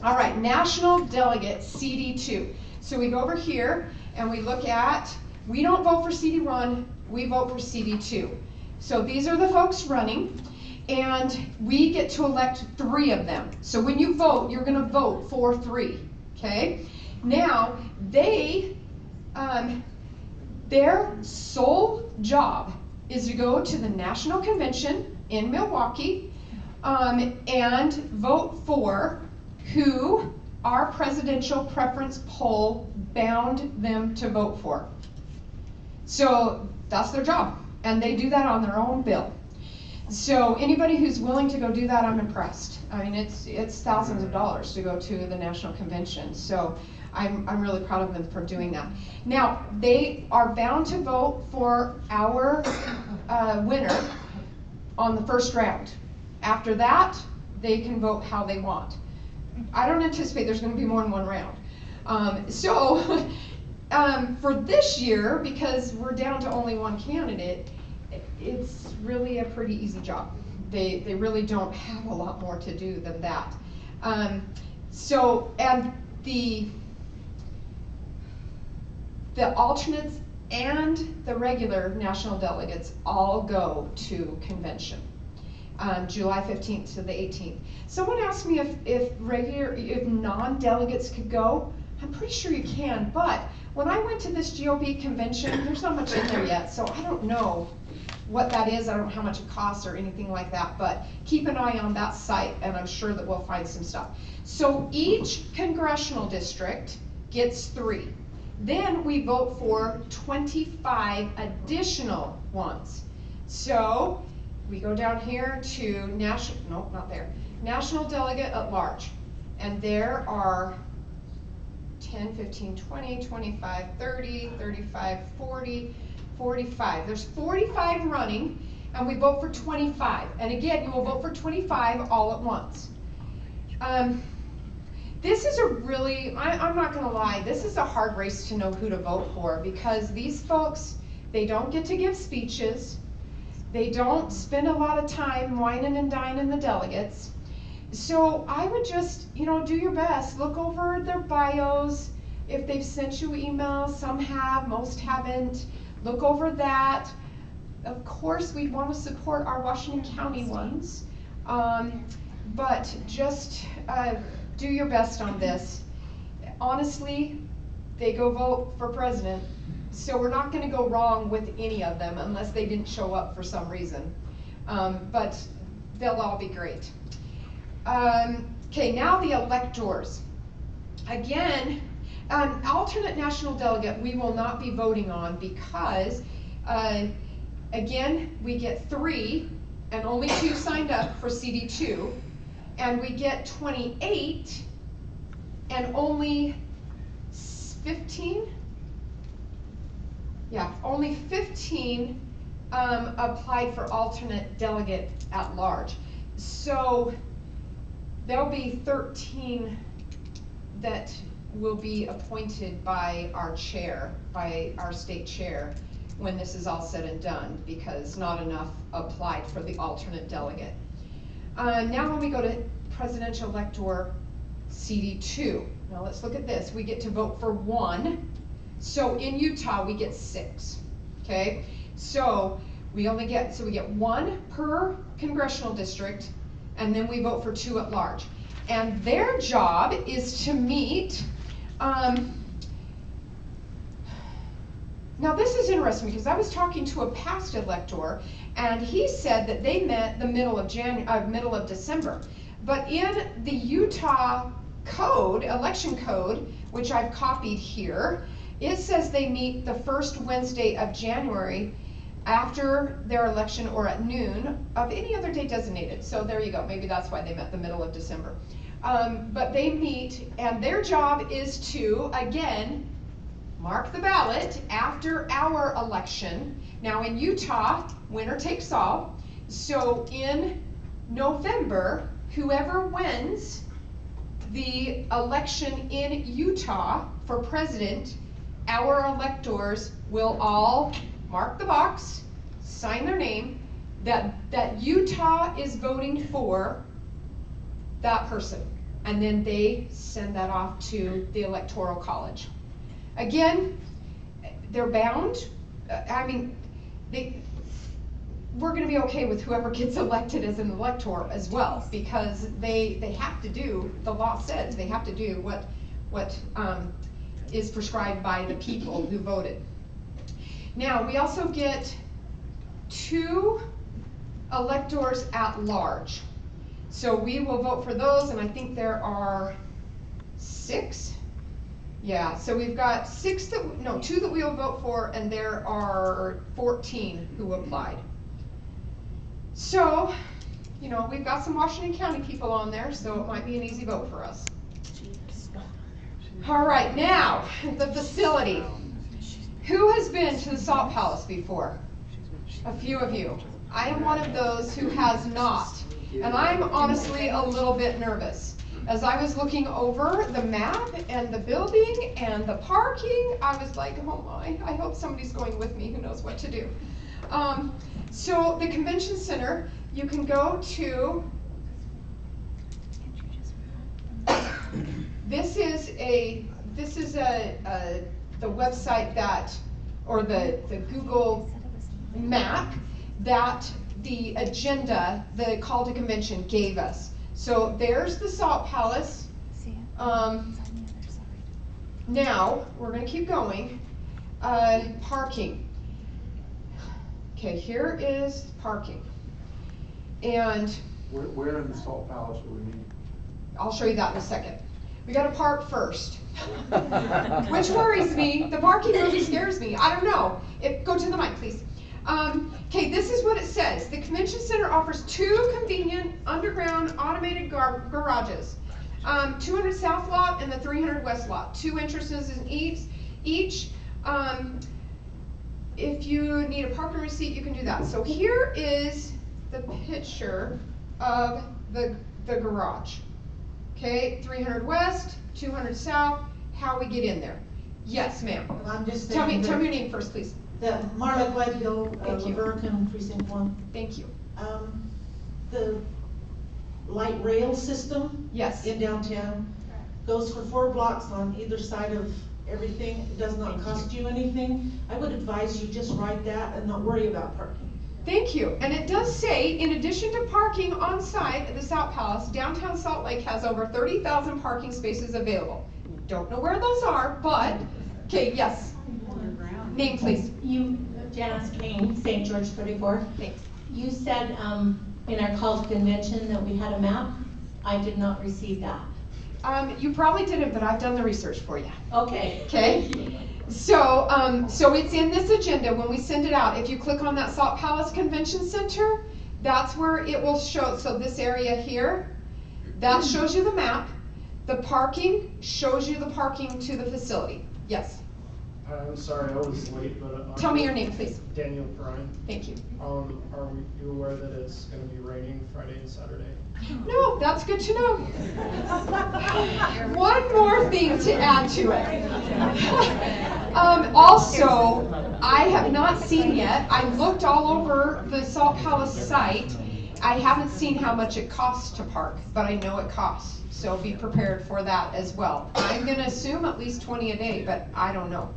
All right, National Delegate CD2. So we go over here and we look at, we don't vote for CD1, we vote for CD2. So these are the folks running, and we get to elect 3 of them. So when you vote, you're going to vote for 3, okay? Now, their sole job is to go to the National Convention in Milwaukee and vote for who our presidential preference poll bound them to vote for. So that's their job, and they do that on their own bill. So anybody who's willing to go do that, I'm impressed. I mean, it's thousands of dollars to go to the National Convention. So I'm really proud of them for doing that. Now, they are bound to vote for our winner on the first round. After that, they can vote how they want. I don't anticipate there's going to be more than 1 round. For this year, because we're down to only 1 candidate, it's really a pretty easy job. They really don't have a lot more to do than that. And the alternates and the regular national delegates all go to convention, July 15th to the 18th. Someone asked me if non-delegates could go. I'm pretty sure you can, but when I went to this GOP convention, there's not much in there yet, so I don't know what that is. I don't know how much it costs or anything like that, but keep an eye on that site, and I'm sure that we'll find some stuff. So each congressional district gets 3. Then we vote for 25 additional ones. So we go down here to National Delegate at Large, and there are 10, 15, 20, 25, 30, 35, 40, 45. There's 45 running, and we vote for 25. And again, you will vote for 25 all at once. This is a really, I'm not going to lie, this is a hard race to know who to vote for, because these folks, they don't get to give speeches. They don't spend a lot of time whining and dining the delegates. So I would just, do your best. Look over their bios. If they've sent you emails, some have, most haven't. Look over that. Of course, we'd want to support our Washington County ones. But just do your best on this. Honestly, they go vote for president. So we're not going to go wrong with any of them unless they didn't show up for some reason. But they'll all be great. Okay, now the electors. Again, alternate national delegate we will not be voting on because, again, we get 3 and only 2 signed up for CD2, and we get 28 and only 15? Yeah, only 15 applied for alternate delegate at large. So there'll be 13 that will be appointed by our chair, by our state chair, when this is all said and done, because not enough applied for the alternate delegate. Now when we go to presidential elector CD2, now let's look at this. We get to vote for 1. So in Utah, we get 6, okay? So we get 1 per congressional district, and then we vote for 2 at large. And their job is to meet, now this is interesting because I was talking to a past elector and he said that they met the middle of December. But in the Utah code, election code, which I've copied here, it says they meet the first Wednesday of January after their election or at noon of any other day designated. So there you go, maybe that's why they met the middle of December. But they meet and their job is to, again, mark the ballot after our election. Now in Utah, winner takes all. So in November, whoever wins the election in Utah for president, our electors will all mark the box, sign their name, that Utah is voting for that person. And then they send that off to the Electoral College. Again, they're bound. We're going to be okay with whoever gets elected as an elector as well, because they have to do, the law says they have to do what is prescribed by the people who voted. Now, we also get 2 electors at large. So we will vote for those, and I think there are 6. Yeah, so we've got 2 that we will vote for, and there are 14 who applied. So, you know, we've got some Washington County people on there, so it might be an easy vote for us. All right, now, the facility. Who has been to the Salt Palace before? A few of you. I am one of those who has not, and I'm honestly a little bit nervous. As I was looking over the map and the building and the parking, I was like, oh my, I hope somebody's going with me who knows what to do. So the convention center, you can go to, this is the website that, or the Google map that the agenda, the call to convention gave us. So there's the Salt Palace. Now, we're going to keep going. Parking. Okay, here is parking. And Where in the Salt Palace do we meet? I'll show you that in a second. We got to park first, which worries me. The parking really scares me. I don't know. Go to the mic, please. Okay, this is what it says. The convention center offers 2 convenient underground automated garages. 200 South Lot and the 300 West Lot. 2 entrances in each. If you need a parking receipt, you can do that. So here is the picture of the garage. Okay, 300 West, 200 South, how we get in there. Yes, ma'am. Well, I'm just tell me your name first, please. Marla Gladhill, Laverne, Precinct 1. Thank you. The light rail system, yes, in downtown goes for 4 blocks on either side of everything. It does not cost you anything. I would advise you just ride that and not worry about parking. Thank you. And it does say, in addition to parking on site at the Salt Palace, downtown Salt Lake has over 30,000 parking spaces available. Don't know where those are, but, okay, yes. Name, please. Janice Kane, St. George 34. Thanks. You said in our call to convention that we had a map. I did not receive that. You probably didn't, but I've done the research for you. Okay. Okay. So it's in this agenda when we send it out. If you click on that Salt Palace Convention Center, that's where it will show. So this area here, that shows you the map. The parking shows you the parking to the facility. Yes. I'm sorry, I was late, but tell me your name, please. Daniel Prime. Thank you. Are you aware that it's going to be raining Friday and Saturday? No, that's good to know. One more thing to add to it. Also, I have not seen yet. I looked all over the Salt Palace site. I haven't seen how much it costs to park, but I know it costs. So be prepared for that as well. I'm going to assume at least 20 a day, but I don't know.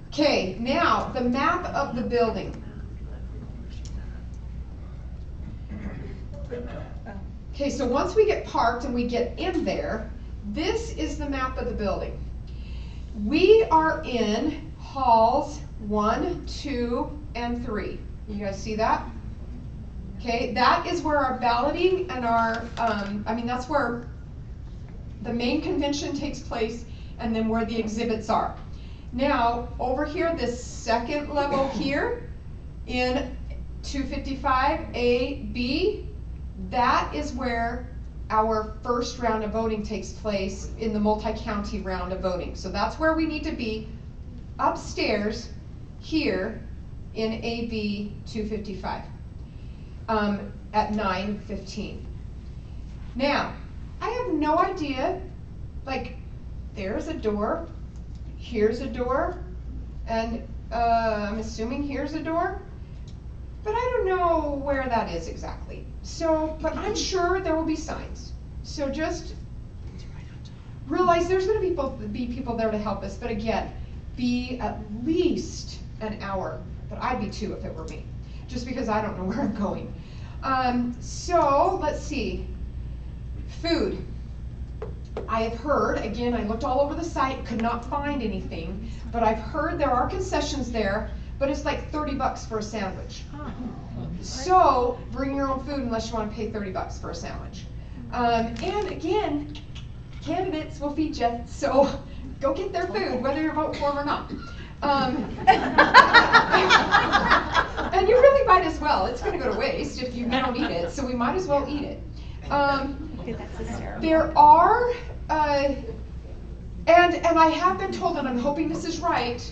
Okay, now the map of the building. Okay, so once we get parked and we get in there, this is the map of the building. We are in halls 1, 2, and 3. You guys see that? Okay, that is where our balloting and our, that's where the main convention takes place and then where the exhibits are. Now, over here, this second level here in 255 AB, that is where our first round of voting takes place in the multi-county round of voting. So that's where we need to be, upstairs here in AB 255 at 9:15. Now, I have no idea, like, there's a door, here's a door, and I'm assuming here's a door, but I don't know where that is exactly. So, but I'm sure there will be signs. So just realize there's going to be people there to help us, but again, be at least an hour, but I'd be 2 if it were me, just because I don't know where I'm going. So let's see, food. I have heard, again, I looked all over the site, could not find anything, but I've heard there are concessions there, but it's like $30 for a sandwich. So bring your own food unless you want to pay $30 for a sandwich. And again, candidates will feed you, so go get their food, whether you're voting for them or not. And you really might as well. It's going to go to waste if you don't eat it, so we might as well eat it. There are, and I have been told, and I'm hoping this is right,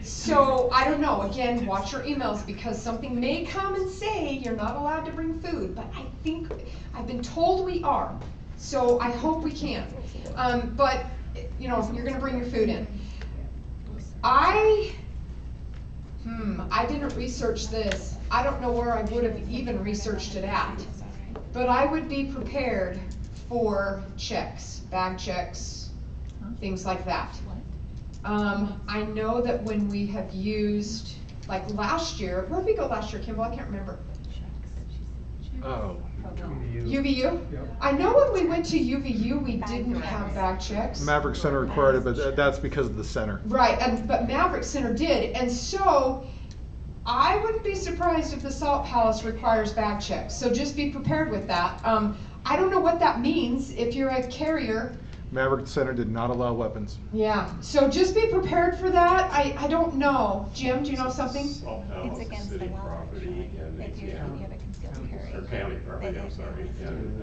so I don't know, again, watch your emails because something may come and say you're not allowed to bring food, but I think, I've been told we are, so I hope we can. But, you know, you're going to bring your food in. I didn't research this. I don't know where I would have even researched it at. But I would be prepared for checks, bag checks, things like that. I know that when we have used, like last year, where did we go last year, Kimball? I can't remember. Oh, UVU? Yep. I know when we went to UVU, we didn't have bag checks. Maverick Center required it, but that's because of the center. Right, but Maverick Center did, and so I wouldn't be surprised if the Salt Palace requires bag checks, so just be prepared with that. I don't know what that means if you're a carrier. Maverick Center did not allow weapons. Yeah, so just be prepared for that. I don't know. Jim, do you know something? Salt Palace is city property and they can't, or county property, I'm sorry, and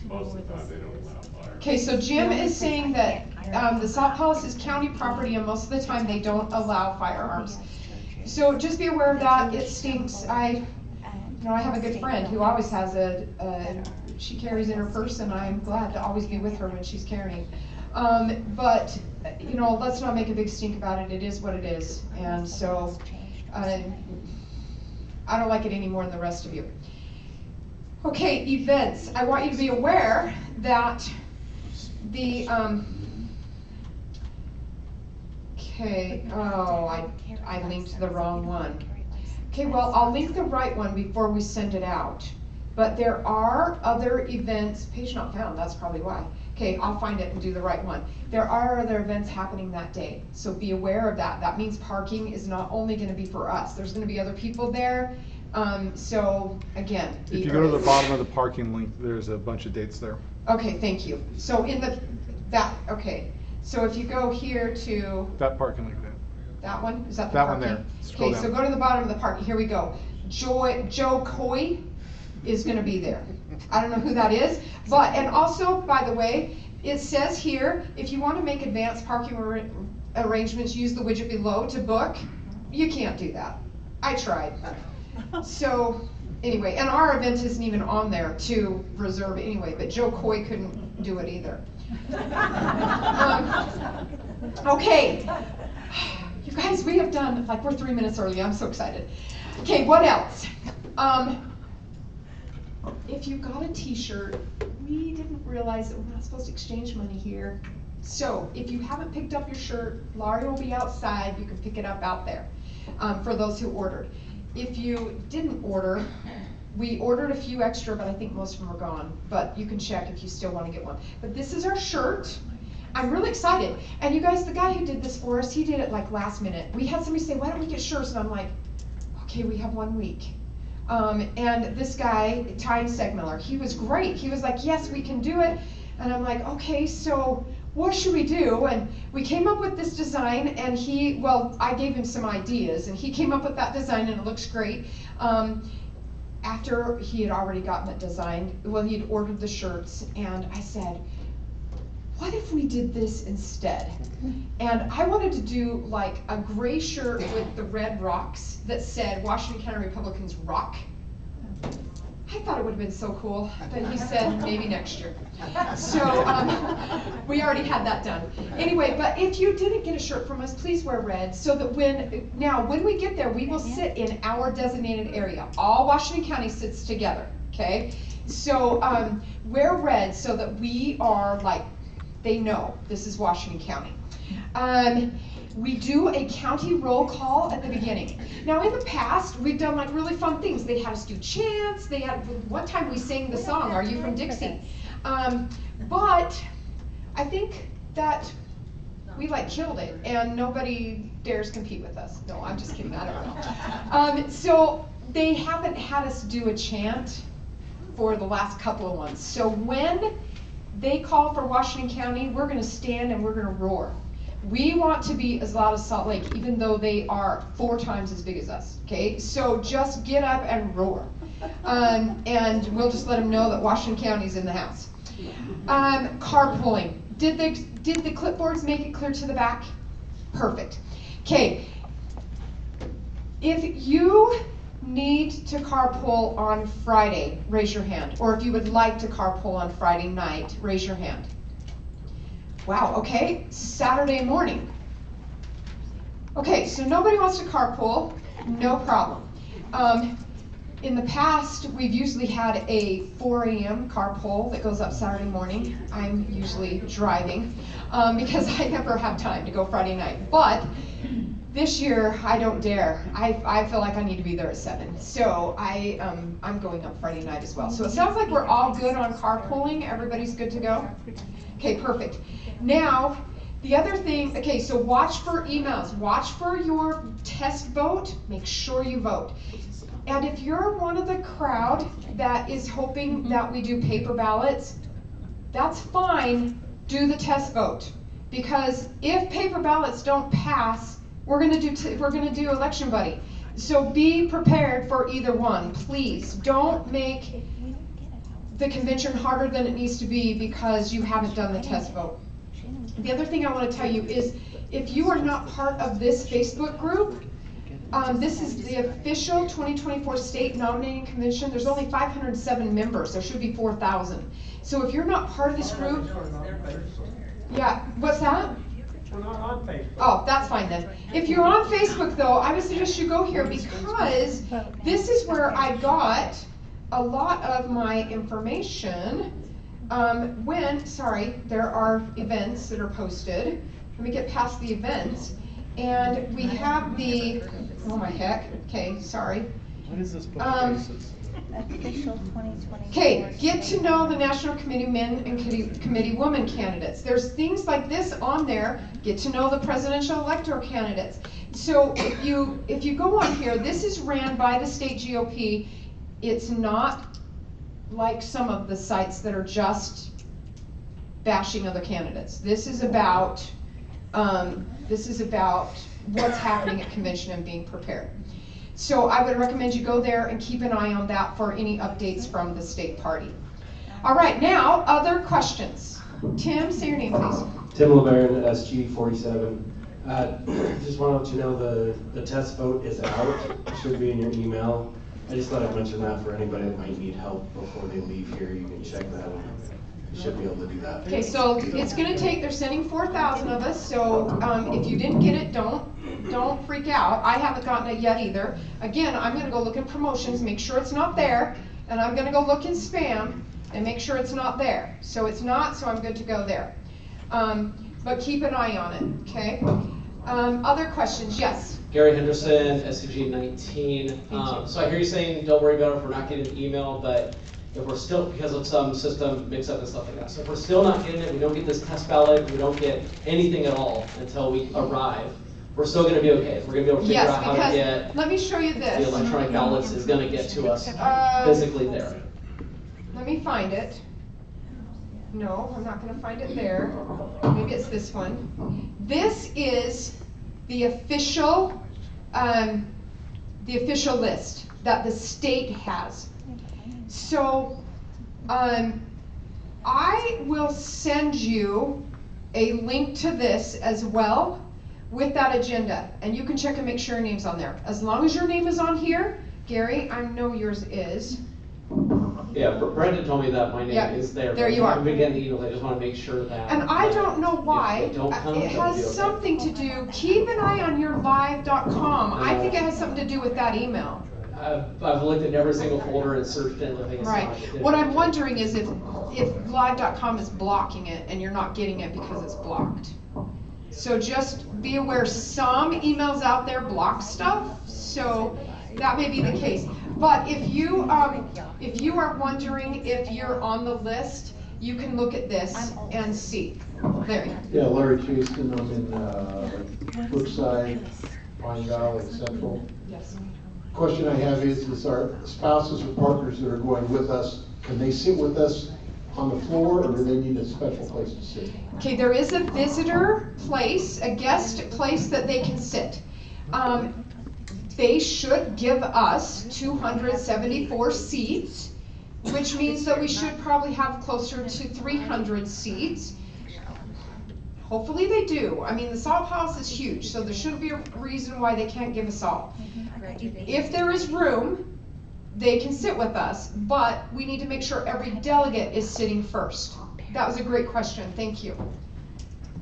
most of the time they don't allow fire. Okay, so Jim is saying that the Salt Palace is county property and most of the time they don't allow firearms. So just be aware of that. It stinks. I have a good friend who always has she carries in her purse, and I'm glad to always be with her when she's carrying. But, you know, let's not make a big stink about it. It is what it is. And so I don't like it any more than the rest of you. Okay, events. I want you to be aware that the, I linked the wrong one. Okay, well, I'll link the right one before we send it out. But there are other events, page not found, that's probably why. Okay, I'll find it and do the right one. There are other events happening that day, so be aware of that. That means parking is not only gonna be for us, there's gonna be other people there. So again, if you go to the bottom of the parking link, there's a bunch of dates there. Okay, thank you. So in okay. So if you go here to that parking link there. That one? Is that the that parking? one there. Scroll okay, down. so go to the bottom of the parking. Here we go. Joe Coy is going to be there. I don't know who that is, but, and also, by the way, it says here, if you want to make advanced parking arrangements, use the widget below to book. You can't do that. I tried. So, anyway, and our event isn't even on there to reserve anyway, but Joe Coy couldn't do it either. Okay. You guys, we have done, like, we're 3 minutes early. I'm so excited. Okay, what else? If you got a t-shirt, we didn't realize that we're not supposed to exchange money here. So if you haven't picked up your shirt, Laurie will be outside. You can pick it up out there for those who ordered. If you didn't order, We ordered a few extra, but I think most of them are gone. But you can check if you still want to get one. But this is our shirt. I'm really excited. And you guys, the guy who did this for us, he did it like last minute. We had somebody say, why don't we get shirts? And I'm like, okay, we have 1 week. And this guy, Ty Segmiller, he was great. He was like, yes, we can do it. And I'm like, okay, so what should we do? And we came up with this design, and I gave him some ideas, and he came up with that design, and it looks great. After he had already gotten it designed, he'd ordered the shirts, and I said, what if we did this instead? And I wanted to do like a gray shirt with the red rocks that said Washington County Republicans rock. I thought it would have been so cool, but he said maybe next year. So we already had that done. Anyway, but if you didn't get a shirt from us, please wear red, so that when we get there, we will sit in our designated area. All Washington County sits together, okay? So wear red so that we are like, they know this is Washington County. We do a county roll call at the beginning. Now in the past, we've done like really fun things. They had us do chants. One time we sang the song, Are You From Dixie? But I think that we like killed it, and nobody dares compete with us. No, I'm just kidding, I don't know. So they haven't had us do a chant for the last couple of ones. So when they call for Washington County, we're gonna stand and we're gonna roar. We want to be as loud as Salt Lake, even though they are 4 times as big as us, okay? So just get up and roar. And we'll just let them know that Washington County's in the house. Carpooling. Did the clipboards make it clear to the back? Perfect. Okay. If you need to carpool on Friday, raise your hand. Or if you would like to carpool on Friday night, raise your hand. Wow, okay, Saturday morning. Okay, so nobody wants to carpool, no problem. In the past, we've usually had a 4 a.m. carpool that goes up Saturday morning. I'm usually driving because I never have time to go Friday night. But this year, I don't dare. I feel like I need to be there at 7. So I'm going up Friday night as well. So it sounds like we're all good on carpooling. Everybody's good to go? Okay, perfect. Now, the other thing, okay, so watch for emails. Watch for your test vote. Make sure you vote. And if you're one of the crowd that is hoping that we do paper ballots, that's fine. Do the test vote. Because if paper ballots don't pass, we're gonna do Election Buddy. So be prepared for either one, please. Don't make the convention harder than it needs to be because you haven't done the test vote. The other thing I want to tell you is, if you are not part of this Facebook group, this is the official 2024 state nominating convention. There's only 507 members. There should be 4,000. So if you're not part of this group, yeah, what's that? We're not on Facebook. Oh, that's fine then. If you're on Facebook though, I would suggest you go here because this is where I got a lot of my information there are events that are posted. Let me get past the events. And we have the, oh my heck, okay, sorry. What is this book? Official 2020. Okay, get to know the National Committee Men and Committee Women candidates. There's things like this on there. Get to know the presidential elector candidates. So if you go on here, this is ran by the state GOP. It's not like some of the sites that are just bashing other candidates. This is about what's happening at convention and being prepared. So I would recommend you go there and keep an eye on that for any updates from the state party. All right, now other questions. Tim, say your name please. Tim LeBaron, SG 47. Just want to let you know the test vote is out. It should be in your email. I just thought I'd mention that for anybody that might need help before they leave here. You can check that out. You should be able to do that. Okay, so it's going to take, they're sending 4,000 of us, so if you didn't get it, don't freak out. I haven't gotten it yet either. Again, I'm going to go look in promotions, make sure it's not there, and I'm going to go look in spam and make sure it's not there. So it's not, so I'm good to go there. But keep an eye on it, okay? Other questions? Yes, Gary Henderson, SCG 19. So I hear you saying don't worry about it if we're not getting an email, but if we're still, because of some system mix-up and stuff like that. So if we're still not getting it, we don't get this test ballot, we don't get anything at all until we arrive, we're still going to be okay. We're going to be able to figure out how to get let me show you this. the electronic ballots is going to get to us physically there. Let me find it. No, I'm not going to find it there. Maybe it's this one. This is the official list that the state has. So I will send you a link to this as well with that agenda, and you can check and make sure your name's on there. As long as your name is on here, Gary, I know yours is. Yeah, Brendan told me that my name is there. There you are. I'm getting the emails. I just want to make sure that. And I don't know why. It has something to do. Keep an eye on your live.com. I think it has something to do with that email. I've looked at every single folder and searched it, and I think it's right. not. What I'm wondering is if live.com is blocking it and you're not getting it because it's blocked. So just be aware, some emails out there block stuff, so that may be the case. But if you are wondering if you're on the list, you can look at this and see. Larry. Yeah, Larry Chasten. I'm in Brookside, Pine Valley Central. Yes. Question I have is our spouses or partners that are going with us, can they sit with us on the floor, or do they need a special place to sit? Okay, there is a visitor place, a guest place that they can sit. They should give us 274 seats, which means that we should probably have closer to 300 seats. Hopefully they do. I mean, the Salt House is huge, so there shouldn't be a reason why they can't give us all. If there is room, they can sit with us, but we need to make sure every delegate is sitting first. That was a great question. Thank you.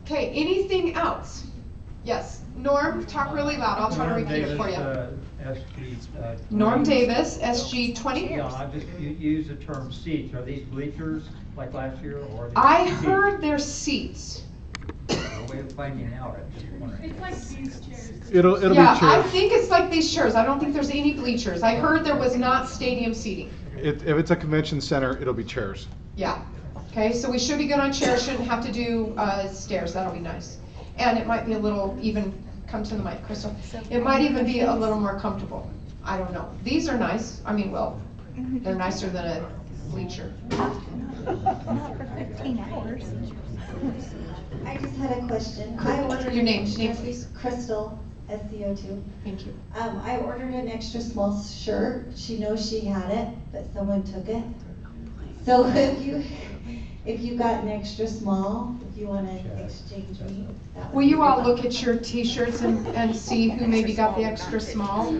Okay, anything else? Yes, Norm, talk really loud. I'll try to repeat it for you. Norm Davis, SG 20. Yeah, I just use the term seats. Are these bleachers like last year, or? I heard they're seats. Way of finding out. It's like these chairs. It'll be chairs. I think it's like these chairs. I don't think there's any bleachers. I heard there was not stadium seating. If it's a convention center, it'll be chairs. Yeah. Okay, so we should be good on chairs. Shouldn't have to do stairs. That'll be nice. And it might be a little even. Come to the mic, Crystal. It might even be a little more comfortable. I don't know. These are nice. I mean, well, they're nicer than a bleacher. Not for 15 hours. I just had a question. I ordered your name, please. Crystal, SCO2. Thank you. I ordered an extra small shirt. She knows she had it, but someone took it. So if you got an extra small, if you want to exchange me, will you all look at your t-shirts and see who maybe got the extra small?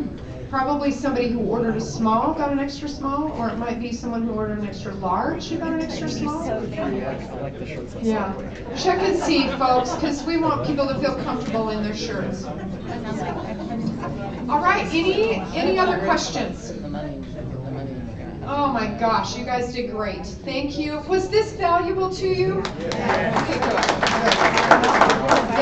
Probably somebody who ordered a small got an extra small, or it might be someone who ordered an extra large who got an extra small. Yeah. Check and see, folks, because we want people to feel comfortable in their shirts. All right, any other questions? Oh my gosh, you guys did great. Thank you. Was this valuable to you? Okay, good.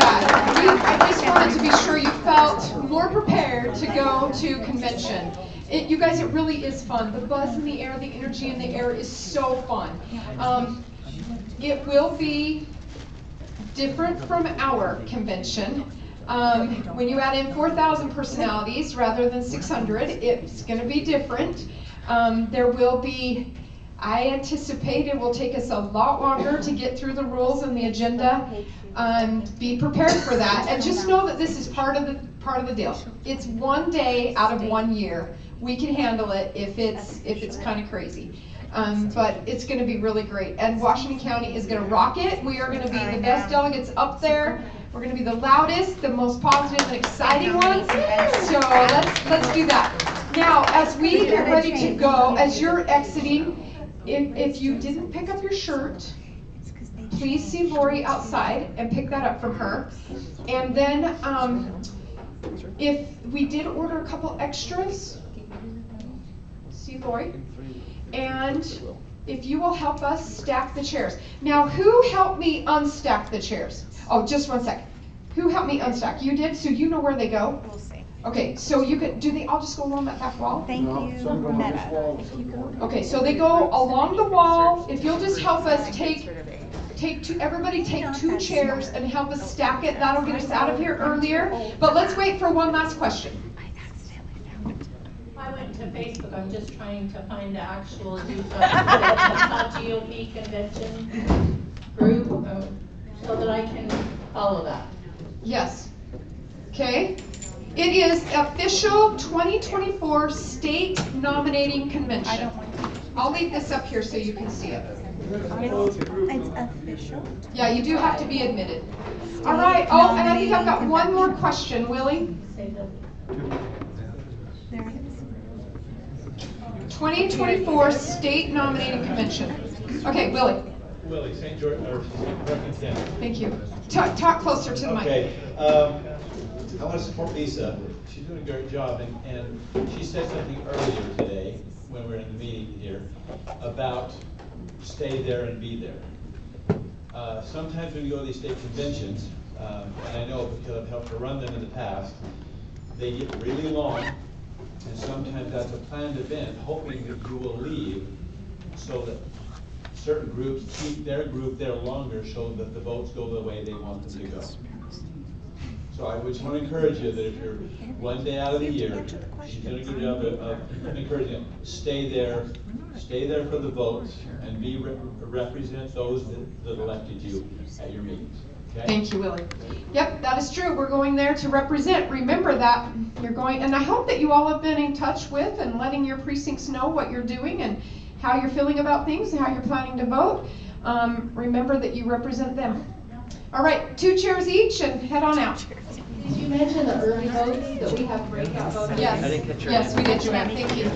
Yeah, I just wanted to be sure you felt more prepared to go to convention. You guys, it really is fun. The buzz in the air, the energy in the air is so fun. It will be different from our convention. When you add in 4,000 personalities rather than 600, it's going to be different. There will be, I anticipate it will take us a lot longer to get through the rules and the agenda. Be prepared for that, and just know that this is part of the deal. It's one day out of 1 year. We can handle it if it's kind of crazy. But it's going to be really great, and Washington County is going to rock it. We are going to be the best delegates up there. We're going to be the loudest, the most positive and exciting ones. So let's do that. Now, as we get ready to go, as you're exiting, if you didn't pick up your shirt, please see Lori outside and pick that up from her. And then if we did order a couple extras, see Lori. And if you will help us stack the chairs. Now, who helped me unstack the chairs? Oh, just 1 second. Who helped me unstack? You did, so you know where they go? Okay, so you could, do they all just go along that back wall? Thank you, Meta. Okay, so they go along the wall. If you'll just help us take two, everybody take 2 chairs and help us stack it. That'll get us out of here earlier. But let's wait for one last question. I went to Facebook, I'm just trying to find the actual Utah GOP convention group, so that I can follow that. Yes. Okay. It is official 2024 state nominating convention. I'll leave this up here so you can see it. It's official. Yeah, you do have to be admitted. All right. Oh, and I think I've got one more question, Willie. There it is. 2024 state nominating convention. Okay, Willie. Willie, St. George, or Representative. Thank you. Talk closer to the mic. Okay, I want to support Lisa. She's doing a great job, and she said something earlier today when we were in the meeting here about stay there and be there. Sometimes when you go to these state conventions, and I know because I've helped to run them in the past, they get really long, and sometimes that's a planned event, hoping that you will leave so that certain groups keep their group there longer so that the votes go the way they want them to go. So I would just want to encourage you that if you're one day out of the year, she's doing a good job of encouraging you, stay there for the votes and represent those that elected you at your meetings. Okay? Thank you, Willie. Yep, that is true. We're going there to represent. Remember that you're going, and I hope that you all have been in touch with and letting your precincts know what you're doing and how you're feeling about things and how you're planning to vote. Remember that you represent them. All right, 2 chairs each and head on out. Did you mention the early votes that we have breakout votes? Yes, I didn't catch your yes, name. we did, Joanne. Thank you.